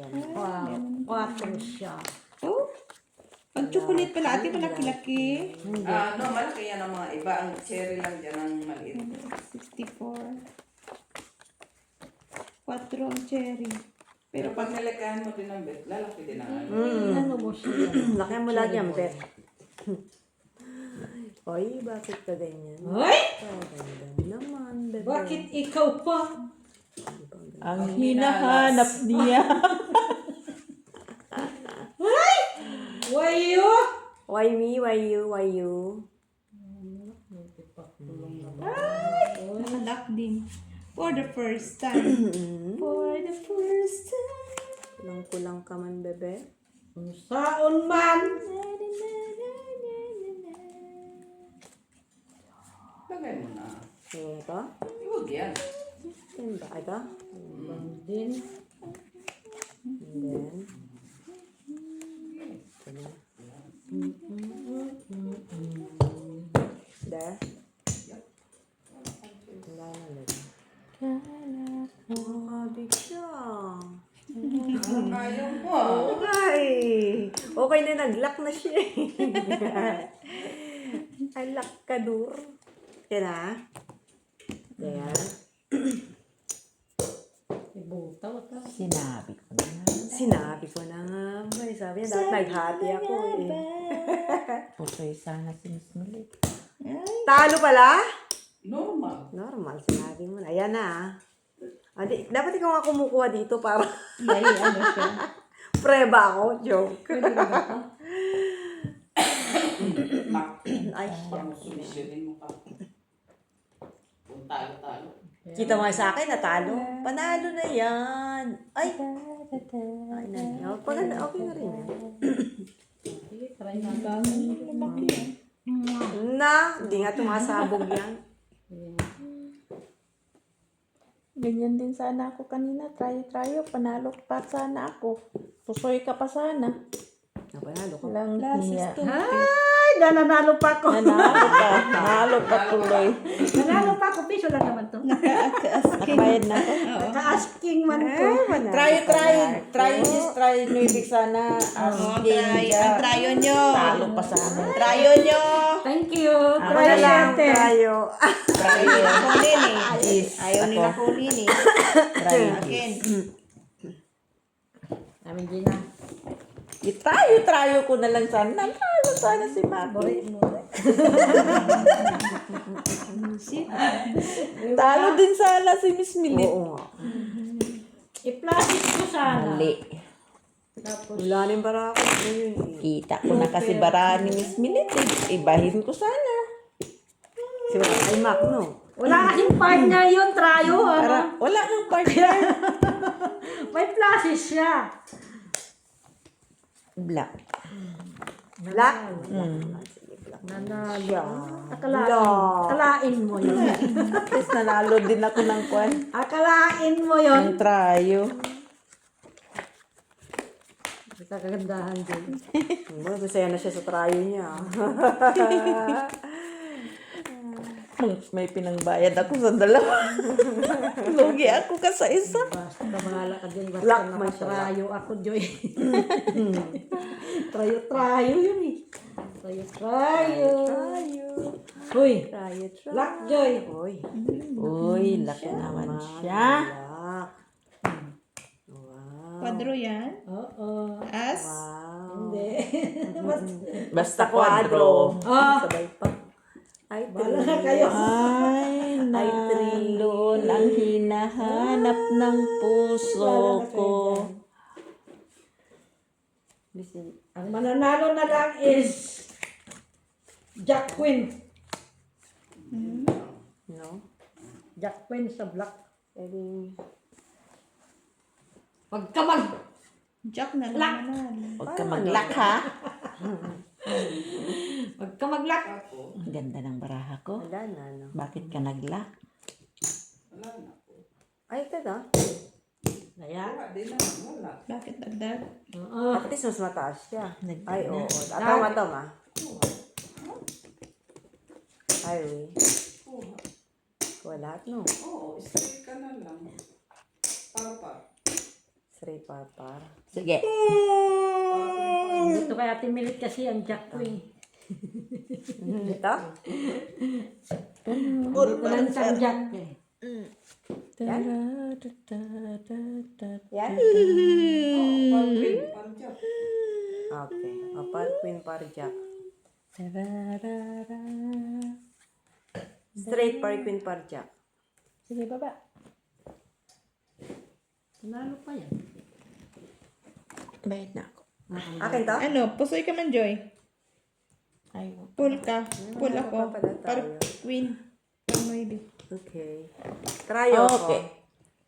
4 siya. Oh, pag chocolate pala, ate malaki-laki. No, malaki yan ang mga iba. Ang cherry lang dyan ang maliit. 64. 4 ang cherry. Pero pag nalakahan mo din ang bet, lalaki din ang ano. Ano mo siya? Laki mo lagi ang bet. Oy, bakit ka ganyan? Hoy! Ganda naman, bebe. Bakit ikaw pa? Ang hinahanap niya. Wayo! Why me? Why you? Nakalock din. For the first time. For the first time. Kulang ka man, bebe. Saon man! Lagay mo na. Ito? Huwag yan. Yan ba? Ito? Din. And then, there. Wala na lang. Nakakabig siya. Ayaw mo. Okay. Okay na, nag-lock na siya. Ay, lock ka, dur. Yan ha. Yan. Ibutaw ta. Sinabi ko na. Sinabi ko na nga. May sabi niya, dapat naghati ako eh. Pusoy sana si Miss Millie. Talo pala? Normal. Normal, sinabi mo na. Ayan na. Dapat ikaw nga kumukuha dito para May ano siya. preba ako. Joke. Ay, parang sumisyonin mo pa. Kung talo-talo. Kita mo sa akin, natalo. Panalo na yan. Ay. Ay na. Paganda, okay na rin yan. Sige, try na. Na, hindi nga tumasabog yan. Ganyan din sana ako kanina. Try. Panalo pa sana ako. Pusoy ka pa sana. Napanalo ka. Walang hiya. Ay, nanalo pa ako. Nanalo pa tuloy. Nanalo pa ako. Piso lang naman to. Nakabayad na ako. Naka-asking man ko. Try nyo ibig sana. Ang trayo nyo. Talo pa sana. Trayo nyo. Thank you. Ako Try na lang natin. tayo. Ayaw nila kunin eh. Yes, Ayaw nila ako. kunin eh. Try. Akin. Namin din na. Trayo ko na lang sana. Nanalo sana si Maki. Talo din sana si Miss Millie. Oo nga. I-plastic ko sana. Mali. Wala rin para ako. Ayun eh. Kita ko na kasi bara ni Miss Millie. Ibahin ko sana. Si wala kay Mac, no? Wala kasing partner yun, trayo. Para wala kang partner. May plastic siya. Black. Black? Sige, black. Nanalo. Wala. Akalain mo yun. At least nanalo din ako ng kwan. Akalain mo yun. Ng trayo. Sa kagandahan din. Masaya na siya sa trayo niya. May pinangbayad ako sa dalawa. Lugi ako ka sa isa. Basta bahala ka din. Basta Black man siya. nakatrayo ako, Joy. Trayo yun eh. Trayo. Uy, Trayo. Black Joy. Uy. Uy, laki naman siya. Black. Wow. Kwadro yan. Oo. As. Wow. Hindi. Basta kwadro. Sabay pa. Ay, Bahala na kayo. Ay, nalon ang hinahanap ng puso ko. Ang mananalo na lang is Jack Queen. No? Jack Queen sa black. Pwedeng... Pagkamag. Jack na lang naman. Huwag ka mag-lock ha. Pagkamag-lock. Ang ganda ng baraha ko. Wala na, no? Bakit ka nag-lock? Ay, ito na. Kaya. Bakit agad? Oo. At least mas mataas siya. Nag- Ay, oo. Atom, ah. Ay, uy. Wala, no? Oo, straight ka na lang. Para. Straight par. Sige. Dito kay Ate Milit kasi ang Jack Queen. Ito? Dito lang siyang Jack eh. Yan? Okay. O, par queen, par jack. Straight par queen, par jack. Sige, baba. Nalo pa yan. Bayad na ako. Akin to? Ano? Pusoy ka man, Joy. Ay, Pull ka. Pull Ano ako. pa pala Par tayo? queen. Par maybe. Okay. Trayo ko. Okay.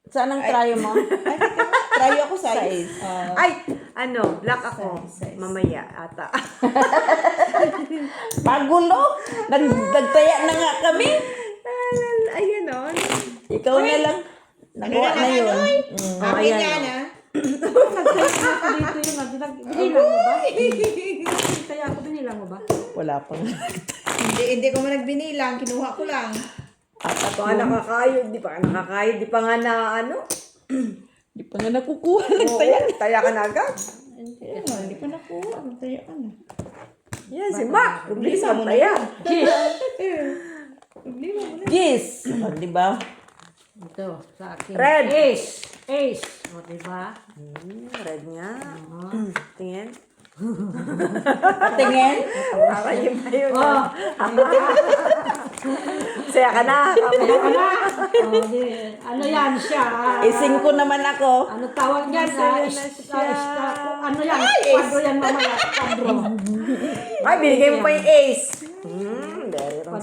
Saan ang trayo mo? Ay, teka. Tayo ako size. Ay, ano, black ako. Mamaya, ata. Pagulo. Nagtaya na nga kami. Ayan o. Ikaw na lang. Nakuha na yun. Akin ayan, nga oh. na. Nagtaya ako dito yung binilang mo ba? Nagtaya ako, binilang mo ba? Wala pang. Hindi ko man nagbinilang. Kinuha ko lang. Di pa nga nakakayod, di pa nga na ano. Di pa nga nakukuha. Oo, taya ka na agad. Hindi pa nakuha. Magtaya ka na. Yan, si Mac. Problema mo taya. Yes. Di ba? Ito, sa akin. Red. Ace. O, diba? Red nga. Tingin. Tingin. Para yung mayo Oh, Saya ka na. kaya ka na. O, ano yan siya? Ising ko naman ako. Ano tawag yan? Ano yan? Kwadro yan mamaya. Kwadro. Ay, binigay mo pa yung ace.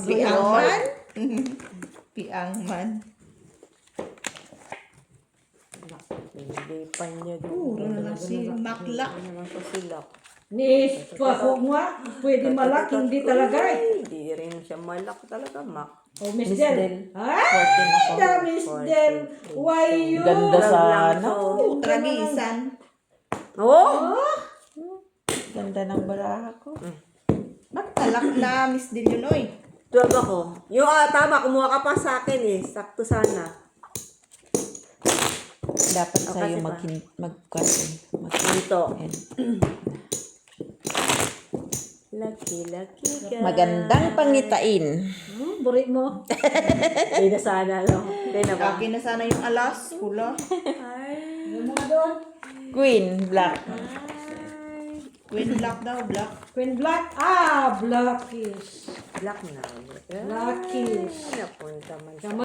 Very wrong. Piang man. Piang man. Binigay pa niya doon. Puro na lang si Makla. Ano naman pa sila? Nis, ako nga. Pwede malak, hindi talaga eh. Hindi rin siya malak talaga, Mac. Oh, Miss Del. Ay, da, Miss Del. Why you? Ganda sana. Tragisan. Oo? Ganda ng baraha ko. Bakit talak na, Miss Del yun, oy? 12 ako. Yung tama, kumuha ka pa sa akin eh. Sakto sana. Dapat sa'yo kasi mag-carton. Dito. Ayan. Lucky guy. Magandang pangitain. Burit mo. Hindi na sana, no? Hindi na ba? Akin na sana yung alas. Pula. Yung mga doon. Queen, black. Queen black daw, black. Queen Black. Ah, Blackish. Black na. Blackish. Napunta man sa